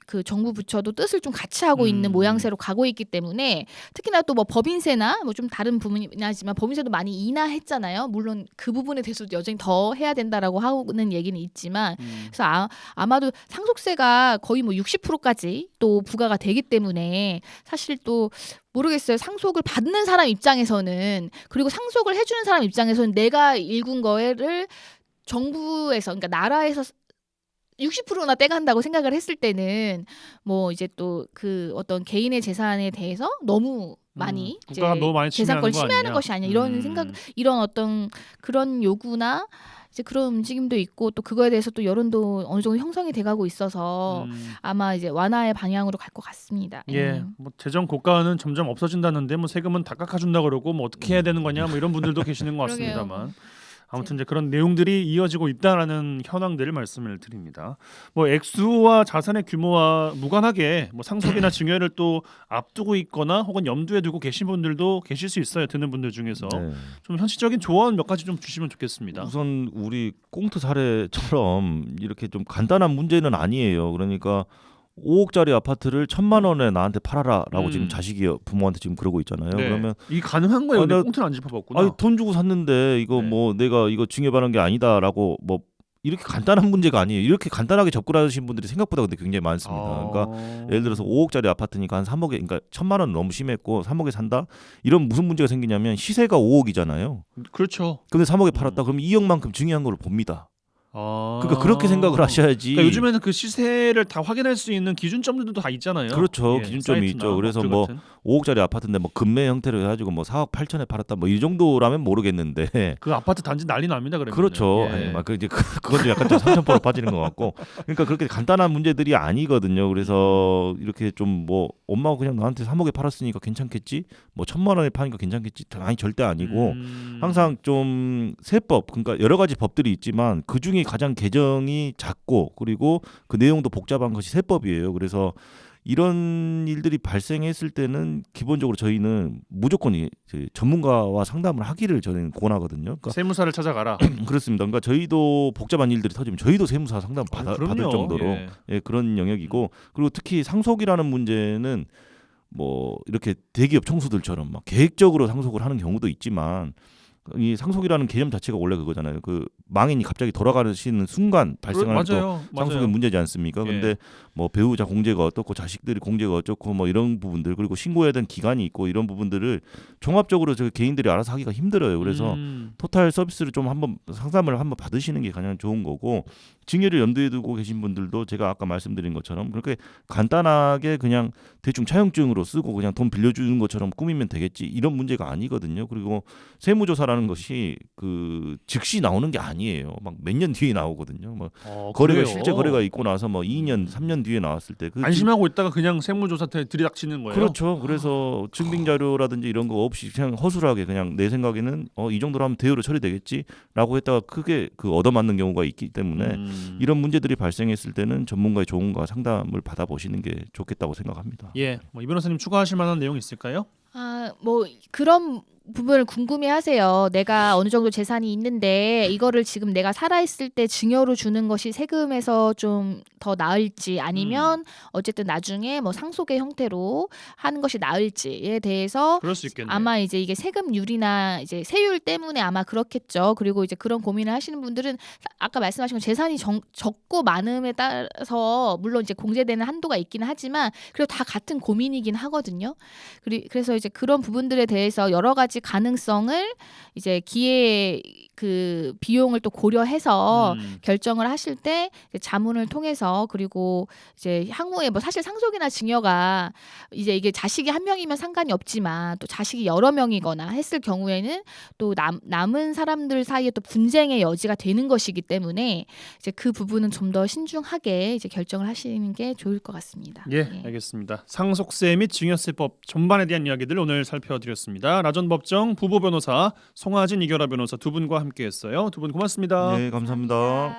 그 정부 부처도 뜻을 좀 같이 하고 있는 모양새로 가고 있기 때문에 특히나 또 뭐 법인세나 뭐 좀 다른 부분이긴 하지만 법인세도 많이 인하했잖아요. 물론 그 부분에 대해서도 여전히 더 해야 된다라고 하는 얘기는 있지만 그래서 아마도 상속세가 거의 뭐 60%까지 또 부과가 되기 때문에 사실 또 모르겠어요. 상속을 받는 사람 입장에서는 그리고 상속을 해주는 사람 입장에서는 내가 일군 거를 정부에서 그러니까 나라에서 60%나 떼간다고 생각을 했을 때는 뭐 이제 또 그 어떤 개인의 재산에 대해서 너무 많이 국가가 너무 많이 재산권을 침해하는 침해하는 것이 아니냐 이런 생각 이런 어떤 그런 요구나 이제 그런 움직임도 있고 또 그거에 대해서 또 여론도 어느 정도 형성이 돼가고 있어서 아마 이제 완화의 방향으로 갈 것 같습니다. 예, 뭐 재정 고가는 점점 없어진다는데 뭐 세금은 다 깎아준다 그러고 뭐 어떻게 해야 되는 거냐 뭐 이런 분들도 계시는 것 같습니다만. 아무튼 이제 그런 내용들이 이어지고 있다라는 현황들을 말씀을 드립니다. 뭐 액수와 자산의 규모와 무관하게 뭐 상속이나 증여를 또 앞두고 있거나 혹은 염두에 두고 계신 분들도 계실 수 있어요. 듣는 분들 중에서 네. 좀 현실적인 조언 몇 가지 좀 주시면 좋겠습니다. 우선 우리 꽁트 사례처럼 이렇게 좀 간단한 문제는 아니에요. 그러니까 5억짜리 아파트를 1,000만 원에 나한테 팔아라라고 지금 자식이 부모한테 지금 그러고 있잖아요. 네. 그러면 이 가능한 거예요. 내가 꽁트는 안 짚어봤구나. 아니 돈 주고 샀는데 이거 네. 뭐 내가 이거 증여받은 게 아니다라고 뭐 이렇게 간단한 문제가 아니에요. 이렇게 간단하게 접근하시는 분들이 생각보다 근데 굉장히 많습니다. 그러니까 예를 들어서 5억짜리 아파트니까 한 3억에 그러니까 1,000만 원 너무 심했고 3억에 산다. 이런 무슨 문제가 생기냐면 시세가 5억이잖아요. 그렇죠. 근데 3억에 팔았다. 그럼 2억만큼 증여한 걸로 봅니다. 아. 그러니까 그렇게 생각을 하셔야지. 그러니까 요즘에는 그 시세를 다 확인할 수 있는 기준점들도 다 있잖아요. 그렇죠. 예, 기준점이 사이트나 있죠. 그래서 어플 뭐 같은. 5억짜리 아파트인데 뭐 금매 형태로 해가지고 뭐 4억 8천에 팔았다 뭐 이 정도라면 모르겠는데. 그 아파트 단지 난리 납니다. 그러면. 그렇죠. 예. 막 이제 그건 좀 약간 좀 삼천포로 빠지는 것 같고. 그러니까 그렇게 간단한 문제들이 아니거든요. 그래서 이렇게 좀 뭐 엄마가 그냥 나한테 3억에 팔았으니까 괜찮겠지. 뭐 1,000만 원에 파니까 괜찮겠지. 아니 절대 아니고 항상 좀 세법 그러니까 여러 가지 법들이 있지만 그 중에 가장 개정이 작고 그리고 그 내용도 복잡한 것이 세법이에요. 그래서 이런 일들이 발생했을 때는 기본적으로 저희는 무조건 전문가와 상담을 하기를 저는 권하거든요. 그러니까 세무사를 찾아가라. 그렇습니다. 그러니까 저희도 복잡한 일들이 터지면 저희도 세무사 상담 받을 정도로 예. 예, 그런 영역이고 그리고 특히 상속이라는 문제는 뭐 이렇게 대기업 총수들처럼 막 계획적으로 상속을 하는 경우도 있지만 이 상속이라는 개념 자체가 원래 그거잖아요. 그 망인이 갑자기 돌아가시는 순간 발생하는 또 상속의 문제지 않습니까? 예. 근데 뭐 배우자 공제가 어떻고 자식들이 공제가 어쩌고 뭐 이런 부분들 그리고 신고해야 되는 기간이 있고 이런 부분들을 종합적으로 저 개인들이 알아서 하기가 힘들어요. 그래서 토탈 서비스를 좀 한번 상담을 한번 받으시는 게 가장 좋은 거고 증여를 염두에 두고 계신 분들도 제가 아까 말씀드린 것처럼 그렇게 간단하게 그냥 대충 차용증으로 쓰고 그냥 돈 빌려주는 것처럼 꾸미면 되겠지 이런 문제가 아니거든요. 그리고 세무조사라는 것이 그 즉시 나오는 게 아니에요. 막 몇 년 뒤에 나오거든요. 뭐 거래가 그래요? 실제 거래가 있고 나서 뭐 2년, 3년 뒤에 나왔을 때 안심하고 있다가 그냥 세무조사한테 들이닥치는 거예요. 그렇죠. 그래서 증빙 자료라든지 이런 거 없이 그냥 허술하게 그냥 내 생각에는 이 정도로 하면 대여로 처리되겠지라고 했다가 크게 그 얻어맞는 경우가 있기 때문에 이런 문제들이 발생했을 때는 전문가의 조언과 상담을 받아보시는 게 좋겠다고 생각합니다. 예, 뭐 이 변호사님 추가하실 만한 내용 있을까요? 뭐 그런 부분을 궁금해하세요. 내가 어느 정도 재산이 있는데 이거를 지금 내가 살아있을 때 증여로 주는 것이 세금에서 좀 더 나을지 아니면 어쨌든 나중에 뭐 상속의 형태로 하는 것이 나을지에 대해서 그럴 수 있겠네. 아마 이제 이게 세금률이나 이제 세율 때문에 아마 그렇겠죠. 그리고 이제 그런 고민을 하시는 분들은 아까 말씀하신 재산이 적고 많음에 따라서 물론 이제 공제되는 한도가 있기는 하지만 그래도 다 같은 고민이긴 하거든요. 그래서 이제 그런 부분들에 대해서 여러 가지 가능성을 이제 기회 그 비용을 또 고려해서 결정을 하실 때 이제 자문을 통해서 그리고 이제 향후에 뭐 사실 상속이나 증여가 이제 이게 자식이 한 명이면 상관이 없지만 또 자식이 여러 명이거나 했을 경우에는 또 남은 사람들 사이에 또 분쟁의 여지가 되는 것이기 때문에 이제 그 부분은 좀 더 신중하게 이제 결정을 하시는 게 좋을 것 같습니다. 예, 알겠습니다. 상속세 및 증여세법 전반에 대한 이야기들 오늘 살펴드렸습니다. 라전 법정 부부 변호사 송하진 이결아 변호사 두 분과 함께했어요. 두 분 고맙습니다. 네, 감사합니다.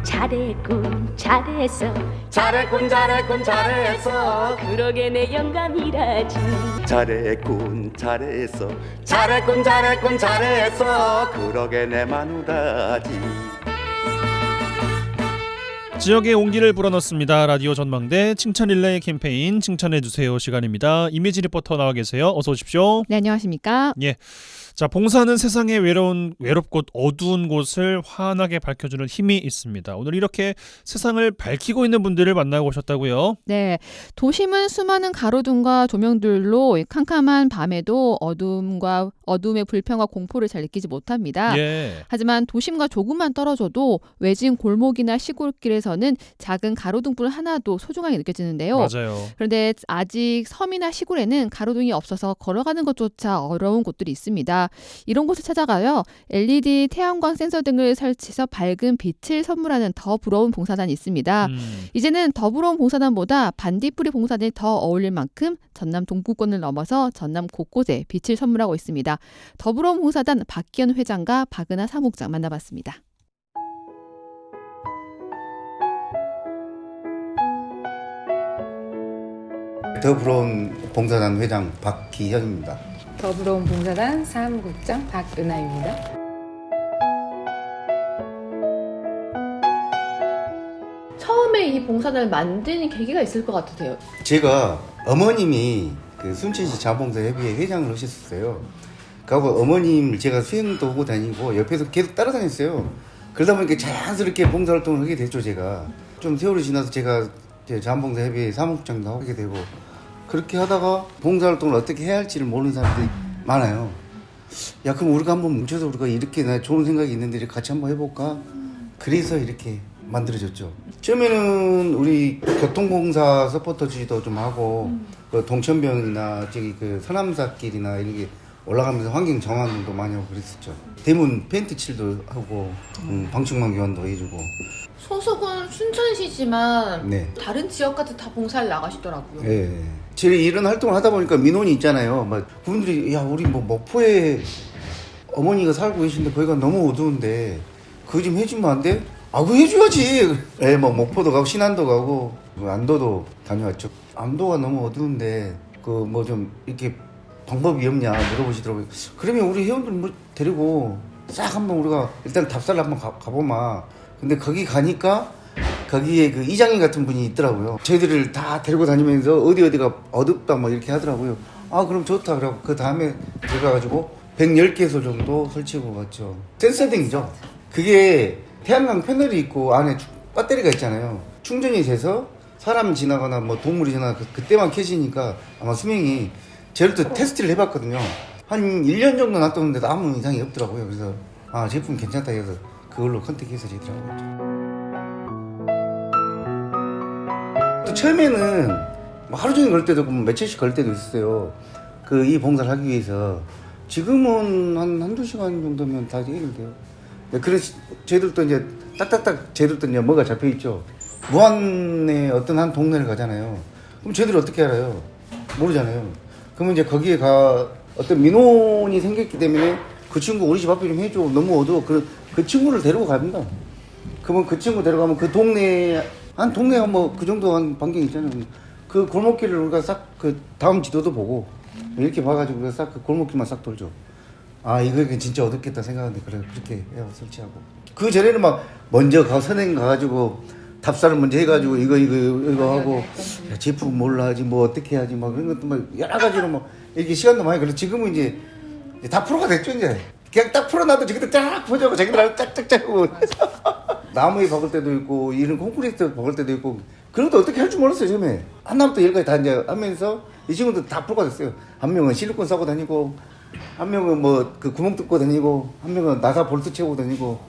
잘했군 잘했어 잘했군 잘했군 잘했어 그러게 내 영감이라지 잘했군 잘했어 잘했군 잘했군 잘했어 그러게 내 마누라지. 지역의 온기를 불어넣습니다. 라디오 전망대 칭찬 릴레이 캠페인 칭찬해주세요 시간입니다. 이미지 리포터 나와 계세요. 어서 오십시오. 네, 안녕하십니까? 예. 자, 봉사는 세상의 외롭고 어두운 곳을 환하게 밝혀주는 힘이 있습니다. 오늘 이렇게 세상을 밝히고 있는 분들을 만나고 오셨다고요? 네, 도심은 수많은 가로등과 조명들로 캄캄한 밤에도 어둠의 불편과 공포를 잘 느끼지 못합니다. 예. 하지만 도심과 조금만 떨어져도 외진 골목이나 시골길에서는 작은 가로등불 하나도 소중하게 느껴지는데요. 맞아요. 그런데 아직 섬이나 시골에는 가로등이 없어서 걸어가는 것조차 어려운 곳들이 있습니다. 이런 곳을 찾아가요. LED 태양광 센서 등을 설치해서 밝은 빛을 선물하는 더 부러운 봉사단이 있습니다. 이제는 더 부러운 봉사단보다 반딧불이 봉사단이 더 어울릴 만큼 전남 동구권을 넘어서 전남 곳곳에 빛을 선물하고 있습니다. 더 부러운 봉사단 박기현 회장과 박은하 사무국장 만나봤습니다. 더 부러운 봉사단 회장 박기현입니다. 더부러운 봉사단 사무국장 박은하입니다. 처음에 이 봉사단을 만드는 계기가 있을 것 같으세요? 제가 어머님이 그 순천시 자원봉사협의회 회장을 하셨었어요. 그리고 어머님을 제가 수행도 하고 다니고 옆에서 계속 따라다녔어요. 그러다 보니까 자연스럽게 봉사활동을 하게 됐죠. 제가 좀 세월이 지나서 제가 자원봉사협의회 사무국장도 하게 되고 그렇게 하다가 봉사활동을 어떻게 해야 할지를 모르는 사람들이 많아요. 야, 그럼 우리가 한번 뭉쳐서 우리가 이렇게 나 좋은 생각이 있는데 같이 한번 해볼까? 그래서 이렇게 만들어졌죠. 처음에는 우리 교통공사 서포터지도 좀 하고 그 동천병이나 저기 그 서남사길이나 이렇게 올라가면서 환경 정화도 많이 하고 그랬었죠. 대문 페인트 칠도 하고 방충망 교환도 해주고. 소속은 순천시지만 네. 다른 지역까지 다 봉사를 나가시더라고요. 네. 제가 이런 활동을 하다 보니까 민원이 있잖아요. 막 그분들이 야 우리 뭐 목포에 어머니가 살고 계신데 거기가 너무 어두운데 그거 좀 해주면 안 돼? 아 그거 해줘야지. 예, 뭐 목포도 가고 신안도 가고 안도도 다녀왔죠. 안도가 너무 어두운데 그 뭐 좀 이렇게 방법이 없냐 물어보시더라고요. 그러면 우리 회원들 뭐 데리고 싹 한번 우리가 일단 답사를 한번 가보마. 근데 거기 가니까 거기에 그 이장님 같은 분이 있더라고요. 저희들을 다 데리고 다니면서 어디가 어둡다 뭐 이렇게 하더라고요. 아 그럼 좋다. 그러고 그 다음에 들어가가지고 110개소 정도 설치하고 갔죠. 센서등이죠. 그게 태양광 패널이 있고 안에 배터리가 있잖아요. 충전이 돼서 사람 지나거나 뭐 동물이 지나가 그때만 켜지니까 아마 수명이 저를 또 테스트를 해봤거든요. 한 1년 정도 놔뒀는데도 아무 이상이 없더라고요. 그래서 아 제품 괜찮다 해서 그걸로 컨택해서 저희들하고 또 처음에는 뭐 하루 종일 걸 때도 있고 며칠씩 걸 때도 있었어요. 그 이 봉사를 하기 위해서. 지금은 한두 시간 정도면 다 해결돼요. 그래서 저희들도 이제 딱딱딱 저희들도 이제 뭐가 잡혀 있죠. 무안의 어떤 한 동네를 가잖아요. 그럼 저희들이 어떻게 알아요? 모르잖아요. 그러면 이제 거기에 어떤 민원이 생겼기 때문에 그 친구 우리 집 앞에 좀 해줘. 너무 어두워. 그 친구를 데리고 갑니다. 그러면 그 친구 데려가면 그 동네 한 동네가 뭐 그 정도 한 반경이 있잖아요. 그 골목길을 우리가 싹 그 다음 지도도 보고 이렇게 봐가지고 우리가 싹 그 골목길만 싹 돌죠. 아 이거 진짜 어둡겠다 생각하는데 그래 그렇게 해요 설치하고. 그 전에는 막 먼저 선행 가가지고 답사를 먼저 해가지고 이거 하고 야, 제품 뭘로 하지 뭐 어떻게 하지 막 그런 것도 막 여러 가지로 막 이렇게 시간도 많이 걸려. 지금은 이제 다 프로가 됐죠 이제. 그냥 딱 풀어놔도 저기들 쫙 보자고 자기들 짝짝짝 하고 나무에 박을 때도 있고 이런 콘크리트 박을 때도 있고 그런 것도 어떻게 할 줄 몰랐어요 처음에. 하나부터 열까지 다 이제 하면서 이 친구들 다 프로가 됐어요. 한 명은 실리콘 싸고 다니고 한 명은 뭐 그 구멍 뚫고 다니고 한 명은 나사 볼트 채우고 다니고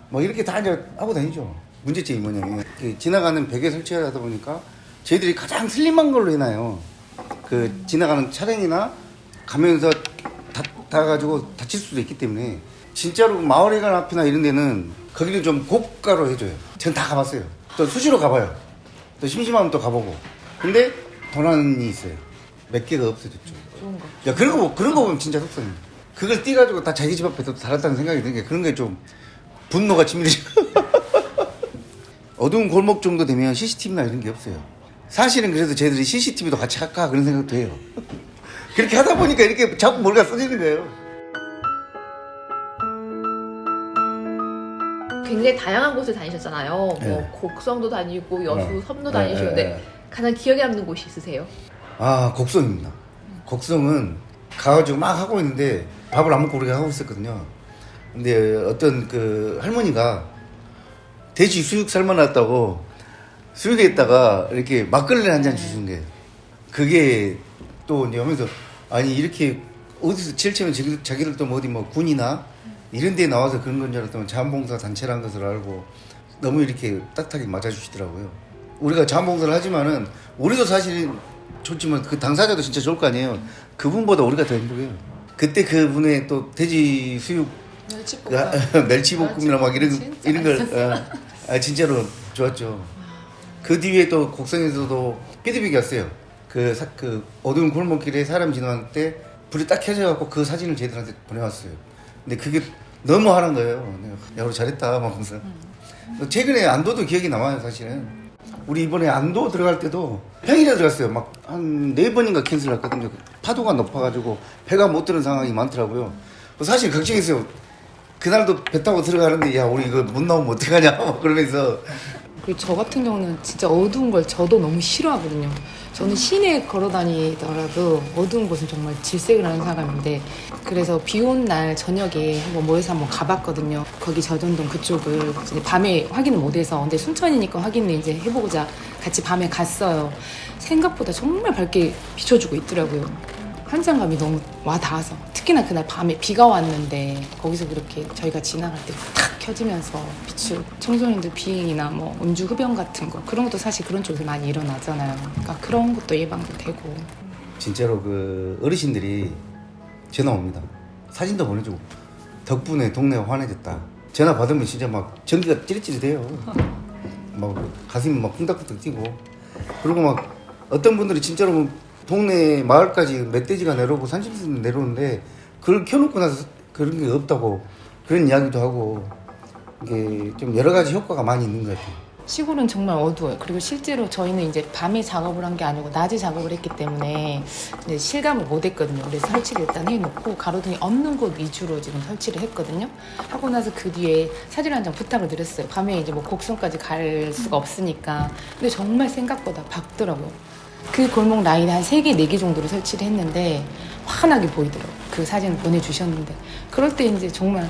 뭐 이렇게 다 이제 하고 다니죠. 문제점이 뭐냐면 지나가는 벽에 설치하다 보니까 저희들이 가장 슬림한 걸로 해놔요. 그 지나가는 차량이나 가면서 닿아가지고 다칠 수도 있기 때문에 진짜로 마을회관 앞이나 이런 데는 거기는 좀 고가로 해줘요. 전 다 가봤어요. 또 수시로 가봐요. 또 심심하면 또 가보고. 근데 도난이 있어요. 몇 개가 없어졌죠. 좋은 거. 야 그런 거 보면 진짜 속상해. 그걸 띄가지고 다 자기 집 앞에 또 달았다는 생각이 드는 게 그런 게 좀 분노가 치밀해져. 어두운 골목 정도 되면 CCTV나 이런 게 없어요. 사실은 그래도 저희들이 CCTV도 같이 할까 그런 생각도 해요. 그렇게 하다 보니까 이렇게 자꾸 뭔가 써지는 거예요. 굉장히 다양한 곳을 다니셨잖아요. 네. 뭐 곡성도 다니고 여수, 네. 섬도 다니시는데 네. 가장 기억에 남는 곳이 있으세요? 아 곡성입니다. 곡성은 가가지고 막 하고 있는데 밥을 안 먹고 우리가 하고 있었거든요. 근데 어떤 그 할머니가 돼지 수육 삶아놨다고 수육에다가 이렇게 막걸리를 한 잔 주신 게 그게 또 이제 하면서 아니 이렇게 어디서 제일 처음에 자기들 또 어디 뭐 군이나 이런 데 나와서 그런 건 줄 알았더니 자원봉사 단체라는 것을 알고 너무 이렇게 따뜻하게 맞아주시더라고요. 우리가 자원봉사를 하지만은 우리도 사실 좋지만 그 당사자도 진짜 좋을 거 아니에요. 그분보다 우리가 더 행복해요. 그때 그분의 또 돼지 수육 멸치볶음이나 막 이런 걸 진짜로 좋았죠. 그 뒤에 또 곡성에서도 피드백이 왔어요. 그 어두운 골목길에 사람 지나갈 때 불이 딱 켜져갖고 그 사진을 저희들한테 보내왔어요. 근데 그게 너무 하는 거예요. 내가 야 우리 잘했다 막 하면서. 최근에 안도도 기억이 남아요 사실은. 우리 이번에 안도 들어갈 때도 평일에 들어갔어요. 막 한 4번인가 캔슬했거든요. 파도가 높아가지고 배가 못 드는 상황이 많더라고요. 사실 걱정했어요. 그날도 배 타고 들어가는데 야 우리 이거 못 나오면 어떡하냐 막 그러면서. 그리고 저 같은 경우는 진짜 어두운 걸 저도 너무 싫어하거든요. 저는 시내 걸어 다니더라도 어두운 곳은 정말 질색을 하는 사람인데 그래서 비 온 날 저녁에 한번 모여서 한번 가봤거든요. 거기 저전동 그쪽을 이제 밤에 확인을 못해서 근데 순천이니까 확인을 이제 해보고자 같이 밤에 갔어요. 생각보다 정말 밝게 비춰주고 있더라고요. 현장감이 너무 와 닿아서 특히나 그날 밤에 비가 왔는데 거기서 그렇게 저희가 지나갈 때 탁 켜지면서 비추 청소년들 비행이나 뭐 음주 흡연 같은 거 그런 것도 사실 그런 쪽에서 많이 일어나잖아요. 그러니까 그런 것도 예방도 되고. 진짜로 그 어르신들이 전화 옵니다. 사진도 보내주고 덕분에 동네가 환해졌다. 전화 받으면 진짜 막 전기가 찌릿찌릿해요. 막 가슴이 막 쿵닥쿵닥 뛰고 그리고 막 어떤 분들이 진짜로 동네 마을까지 멧돼지가 내려오고 산짐승 내려오는데 그걸 켜놓고 나서 그런 게 없다고 그런 이야기도 하고 이게 좀 여러 가지 효과가 많이 있는 것 같아요. 시골은 정말 어두워요. 그리고 실제로 저희는 이제 밤에 작업을 한 게 아니고 낮에 작업을 했기 때문에 이제 실감을 못 했거든요. 그래서 설치를 일단 해놓고 가로등이 없는 곳 위주로 지금 설치를 했거든요. 하고 나서 그 뒤에 사진 한 장 부탁을 드렸어요. 밤에 이제 뭐 곡성까지 갈 수가 없으니까. 근데 정말 생각보다 밝더라고요. 그 골목 라인에 한 3개, 4개 정도로 설치를 했는데 환하게 보이더라고요. 그 사진을 보내주셨는데 그럴 때 이제 정말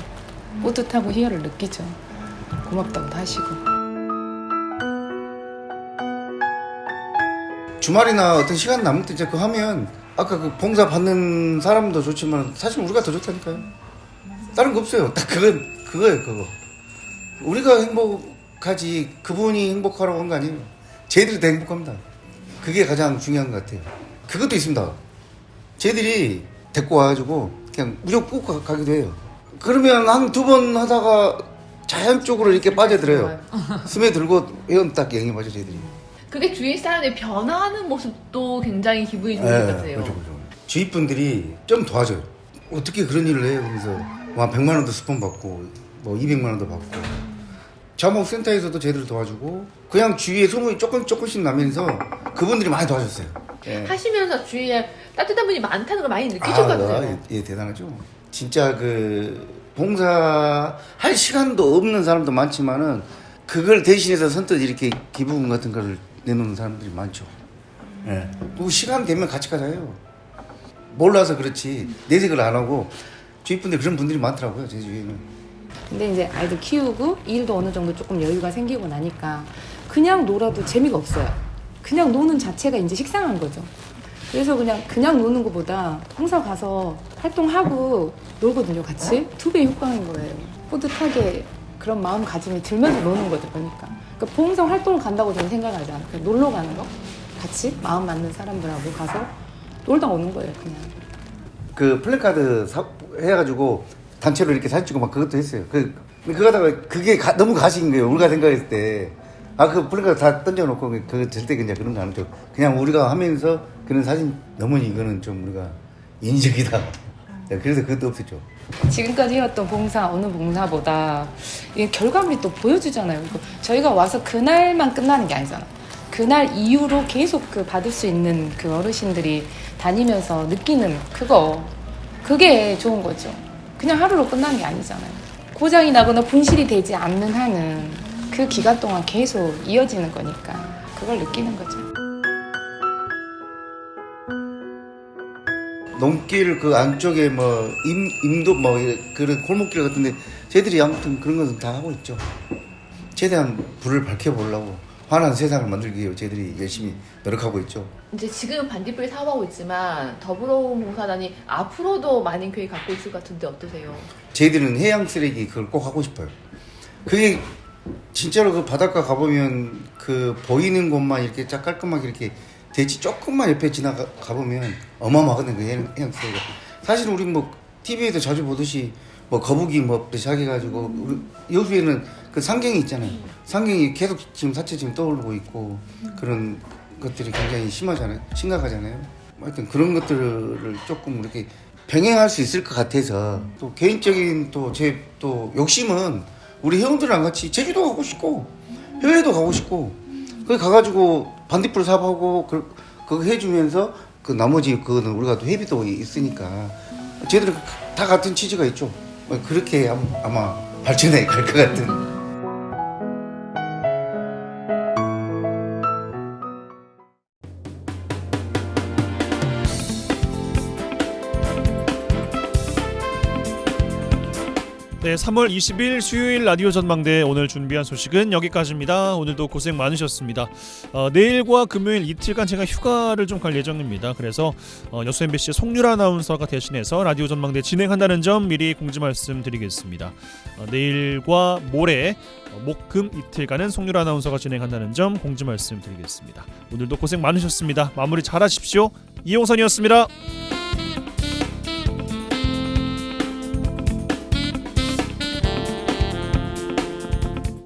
뿌듯하고 희열을 느끼죠. 고맙다고도 하시고. 주말이나 어떤 시간 남을 때 이제 그거 하면 아까 그 봉사 받는 사람도 좋지만 사실 우리가 더 좋다니까요. 다른 거 없어요. 딱 그거예요. 우리가 행복하지 그분이 행복하라고 한 거 아니에요. 저희들이 더 행복합니다. 그게 가장 중요한 것 같아요. 그것도 있습니다. 저희들이 데리고 와가지고 그냥 무조건 꼭 가기도 해요. 그러면 한 2번 하다가 자연적으로 이렇게 빠져들어요. 스며들고 회원 딱 영입하죠 저희들이. 그게 주위 사람들이 변화하는 모습도 굉장히 기분이 좋은 것 같아요. 그렇죠. 주위 분들이 좀 도와줘요. 어떻게 그런 일을 해요? 그래서 뭐 100만 원도 스폰 받고 뭐 200만 원도 받고 자목센터에서도 저희들 도와주고 그냥 주위에 소문이 조금씩 나면서 그분들이 많이 도와줬어요. 예. 하시면서 주위에 따뜻한 분이 많다는 걸 많이 느끼실 것 같아요. 예, 대단하죠. 진짜 그 봉사할 시간도 없는 사람도 많지만은 그걸 대신해서 선뜻 이렇게 기부금 같은 걸 내놓는 사람들이 많죠. 예. 그리고 시간 되면 같이 가자요. 몰라서 그렇지 내색을 안 하고 주위 분들 그런 분들이 많더라고요, 제 주위에는. 근데 이제 아이들 키우고 일도 어느 정도 조금 여유가 생기고 나니까 그냥 놀아도 재미가 없어요. 그냥 노는 자체가 이제 식상한 거죠. 그래서 그냥 노는 것보다 봉사 가서 활동하고 놀거든요, 같이. 2배 효과인 거예요. 뿌듯하게 그런 마음가짐이 들면서 노는 거죠, 보니까. 그러니까 봉사 활동을 간다고 저는 생각하지 않아요. 그냥 놀러 가는 거. 같이 마음 맞는 사람들하고 가서 놀다 오는 거예요, 그냥. 그 플래카드 해가지고 단체로 이렇게 사진 찍고 막 그것도 했어요. 그거다가 그게 너무 가식인 거예요. 우리가 생각했을 때. 그 플래카드 다 던져놓고 그거 절대 그냥 그런 거 안 하죠. 그냥 우리가 하면서 그런 사진 너무 이거는 좀 우리가 인위적이다. 그래서 그것도 없었죠. 지금까지 해왔던 봉사, 어느 봉사보다 이게 결과물이 또 보여주잖아요. 저희가 와서 그날만 끝나는 게 아니잖아. 그날 이후로 계속 그 받을 수 있는 그 어르신들이 다니면서 느끼는 그게 좋은 거죠. 그냥 하루로 끝나는 게 아니잖아요. 고장이 나거나 분실이 되지 않는 한은 그 기간 동안 계속 이어지는 거니까 그걸 느끼는 거죠. 농길 그 안쪽에 뭐 임도 뭐 그런 골목길 같은데 저희들이 아무튼 그런 것은 다 하고 있죠. 최대한 불을 밝혀보려고 환한 세상을 만들기 위해 저희들이 열심히 노력하고 있죠. 이제 지금 반딧불 사업하고 있지만 더불어봉사단이 앞으로도 많은 계획 갖고 있을 것 같은데 어떠세요? 저희들은 해양 쓰레기 그걸 꼭 하고 싶어요. 그게 진짜로 그 바닷가 가보면 그 보이는 곳만 이렇게 쫙 깔끔하게 이렇게 대지 조금만 옆에 지나가 보면 어마어마하거든, 그 해양 쓰레기가. 사실 우리 뭐 TV에도 자주 보듯이 뭐 거북이 뭐부터 시작해가지고 우리 여수에는 그 상갱이 있잖아요. 상갱이 계속 지금 사체 지금 떠오르고 있고 그런 것들이 굉장히 심각하잖아요. 하여튼 그런 것들을 조금 이렇게 병행할 수 있을 것 같아서 또 개인적인 또 제 또 욕심은 우리 회원들이랑 같이 제주도 가고 싶고 해외도 가고 싶고 거기 가가지고 반딧불 사업하고 그거 해주면서 그 나머지 그거는 우리가 또 회비도 있으니까 저희들은 다 같은 취지가 있죠. 그렇게 아마 발전해 갈 것 같은. 네, 3월 20일 수요일 라디오 전망대 오늘 준비한 소식은 여기까지입니다. 오늘도 고생 많으셨습니다. 내일과 금요일 이틀간 제가 휴가를 좀 갈 예정입니다. 그래서 여수 MBC 송유라 아나운서가 대신해서 라디오 전망대 진행한다는 점 미리 공지 말씀드리겠습니다. 내일과 모레 목, 금 이틀간은 송유라 아나운서가 진행한다는 점 공지 말씀드리겠습니다. 오늘도 고생 많으셨습니다. 마무리 잘하십시오. 이용선이었습니다.